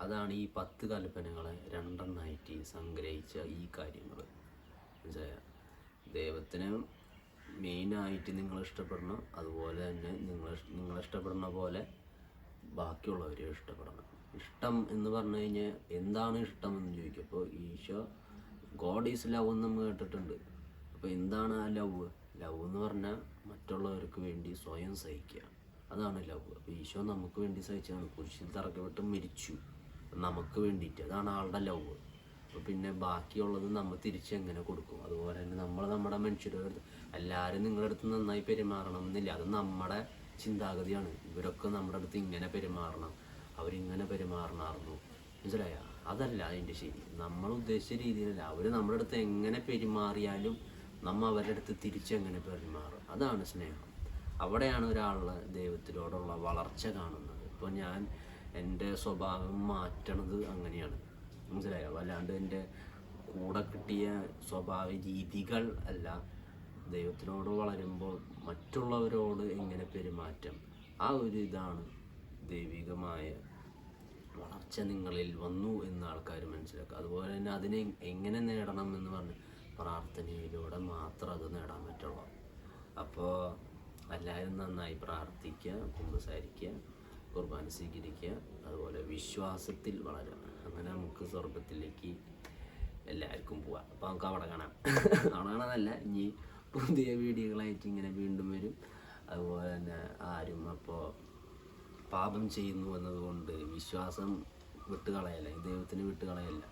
അതാണ് ഈ 10 കൽപ്പനകളെ 2 സംഗ്രഹിച്ച ഈ കാര്യങ്ങൾ. മനസ്സിലായ? ദൈവത്തിനെ മെയിനായിട്ട് നിങ്ങൾ ഇഷ്ടപ്പെടണം. അതുപോലെ തന്നെ നിങ്ങൾ ഇഷ്ടപ്പെടുന്ന പോലെ ബാക്കിയുള്ളവരെ ഇഷ്ടപ്പെടണം. ഇഷ്ടം എന്ന് പറഞ്ഞു കഴിഞ്ഞാൽ എന്താണ് ഇഷ്ടം എന്ന് ചോദിക്കും. അപ്പോൾ ഈശോ ഗോഡ് ഈസ് ലവ് എന്ന് നമ്മൾ കേട്ടിട്ടുണ്ട്. അപ്പോൾ എന്താണ് ആ ലവ്? ലവ് എന്ന് പറഞ്ഞാൽ മറ്റുള്ളവർക്ക് വേണ്ടി സ്വയം സഹിക്കുക, അതാണ് ലവ്. അപ്പോൾ ഈശോ നമുക്ക് വേണ്ടി സഹിച്ചാണ്, കുരിശിൽ തറയ്ക്കപ്പെട്ട് മരിച്ചു നമുക്ക് വേണ്ടിയിട്ട്. അതാണ് ആളുടെ ലവ്. അപ്പോൾ പിന്നെ ബാക്കിയുള്ളത് നമ്മൾ തിരിച്ചെങ്ങനെ കൊടുക്കും? അതുപോലെ തന്നെ നമ്മുടെ മനുഷ്യരുടെ അടുത്ത് എല്ലാവരും നിങ്ങളുടെ അടുത്ത് നന്നായി പെരുമാറണം എന്നില്ല. അത് നമ്മുടെ ചിന്താഗതിയാണ്. ഇവരൊക്കെ നമ്മുടെ അടുത്ത് ഇങ്ങനെ പെരുമാറണം, അവരിങ്ങനെ പെരുമാറണമായിരുന്നു. മനസ്സിലായ? അതല്ല അതിൻ്റെ ശരി. നമ്മൾ ഉദ്ദേശിച്ച രീതിയിലല്ല. അവർ നമ്മുടെ അടുത്ത് എങ്ങനെ പെരുമാറിയാലും നമ്മൾ അവരുടെ അടുത്ത് തിരിച്ചെങ്ങനെ പെരുമാറും, അതാണ് സ്നേഹം. അവിടെയാണ് ഒരാളുടെ ദൈവത്തിനോടുള്ള വളർച്ച കാണുന്നത്. ഇപ്പോൾ ഞാൻ എൻ്റെ സ്വഭാവം മാറ്റണത് അങ്ങനെയാണ്. മനസ്സിലായോ? അല്ലാണ്ട് എൻ്റെ കൂടെ കിട്ടിയ സ്വഭാവ രീതികൾ അല്ല. ദൈവത്തിനോട് വളരുമ്പോൾ മറ്റുള്ളവരോട് എങ്ങനെ പെരുമാറ്റം, ആ ഒരു ഇതാണ് ദൈവികമായ വളർച്ച നിങ്ങളിൽ വന്നു എന്ന് ആൾക്കാർ മനസ്സിലാക്കുക. അതുപോലെ തന്നെ അതിനെ എങ്ങനെ നേടണം എന്ന് പറഞ്ഞ് പ്രാർത്ഥനയിലൂടെ മാത്രം അത് നേടാൻ പറ്റുള്ളൂ. അപ്പോൾ എല്ലാവരും നന്നായി പ്രാർത്ഥിക്കുക, കുമ്പസാരിക്കുക, കുർബാന സ്വീകരിക്കുക, അതുപോലെ വിശ്വാസത്തിൽ വളരുക. അങ്ങനെ നമുക്ക് സ്വർഗത്തിലേക്ക് എല്ലാവർക്കും പോവാം. അപ്പോൾ നമുക്ക് അവിടെ കാണാം. അവിടെ കാണാനല്ല, ഇനി പുതിയ വീഡിയോകളായിട്ട് ഇങ്ങനെ വീണ്ടും വരും. അതുപോലെ തന്നെ ആരും അപ്പോൾ പാപം ചെയ്യുന്നു എന്നതുകൊണ്ട് വിശ്വാസം വിട്ടുകളയല്ല, ദൈവത്തിന് വിട്ടുകളയല്ല.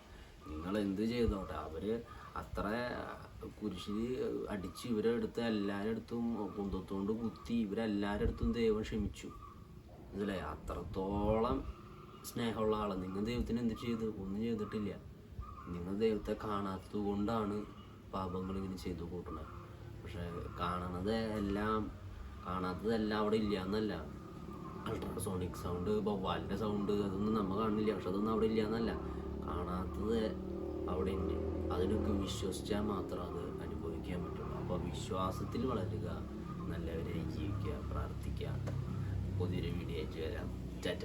നിങ്ങൾ എന്ത് ചെയ്തോട്ടെ, അവർ അത്ര കുരിശിൽ അടിച്ച് ഇവരെടുത്ത് എല്ലാവരുടെ അടുത്തും കുന്തത്തോണ്ട് കുത്തി ഇവരെല്ലാവരുടെ അടുത്തും ദൈവം ക്ഷമിച്ചു. മനസ്സിലായി? അത്രത്തോളം സ്നേഹമുള്ള ആളാണ്. നിങ്ങൾ ദൈവത്തിന് എന്ത് ചെയ്തു? ഒന്നും ചെയ്തിട്ടില്ല. നിങ്ങൾ ദൈവത്തെ കാണാത്തത് കൊണ്ടാണ് പാപങ്ങൾ ഇങ്ങനെ ചെയ്തു കൂട്ടണത്. പക്ഷെ കാണാത്തതെല്ലാം അവിടെ ഇല്ല എന്നല്ല. അൾട്രാസോണിക് സൗണ്ട്, വവ്വാലിൻ്റെ സൗണ്ട്, അതൊന്നും നമ്മൾ കാണുന്നില്ല. പക്ഷെ അതൊന്നും അവിടെ ഇല്ല എന്നല്ല. കാണാത്തത് അവിടെ ഉണ്ട്. അതിനൊക്കെ വിശ്വസിച്ചാൽ മാത്രം അത് അനുഭവിക്കാൻ പറ്റുള്ളൂ. അപ്പോൾ വിശ്വാസത്തിൽ വളരുക, നല്ലവരെ ജീവിക്കുക, പ്രാർത്ഥിക്കുക. പുതിയൊരു വീഡിയോ ആയിട്ട് വരാം. ടാറ്റ.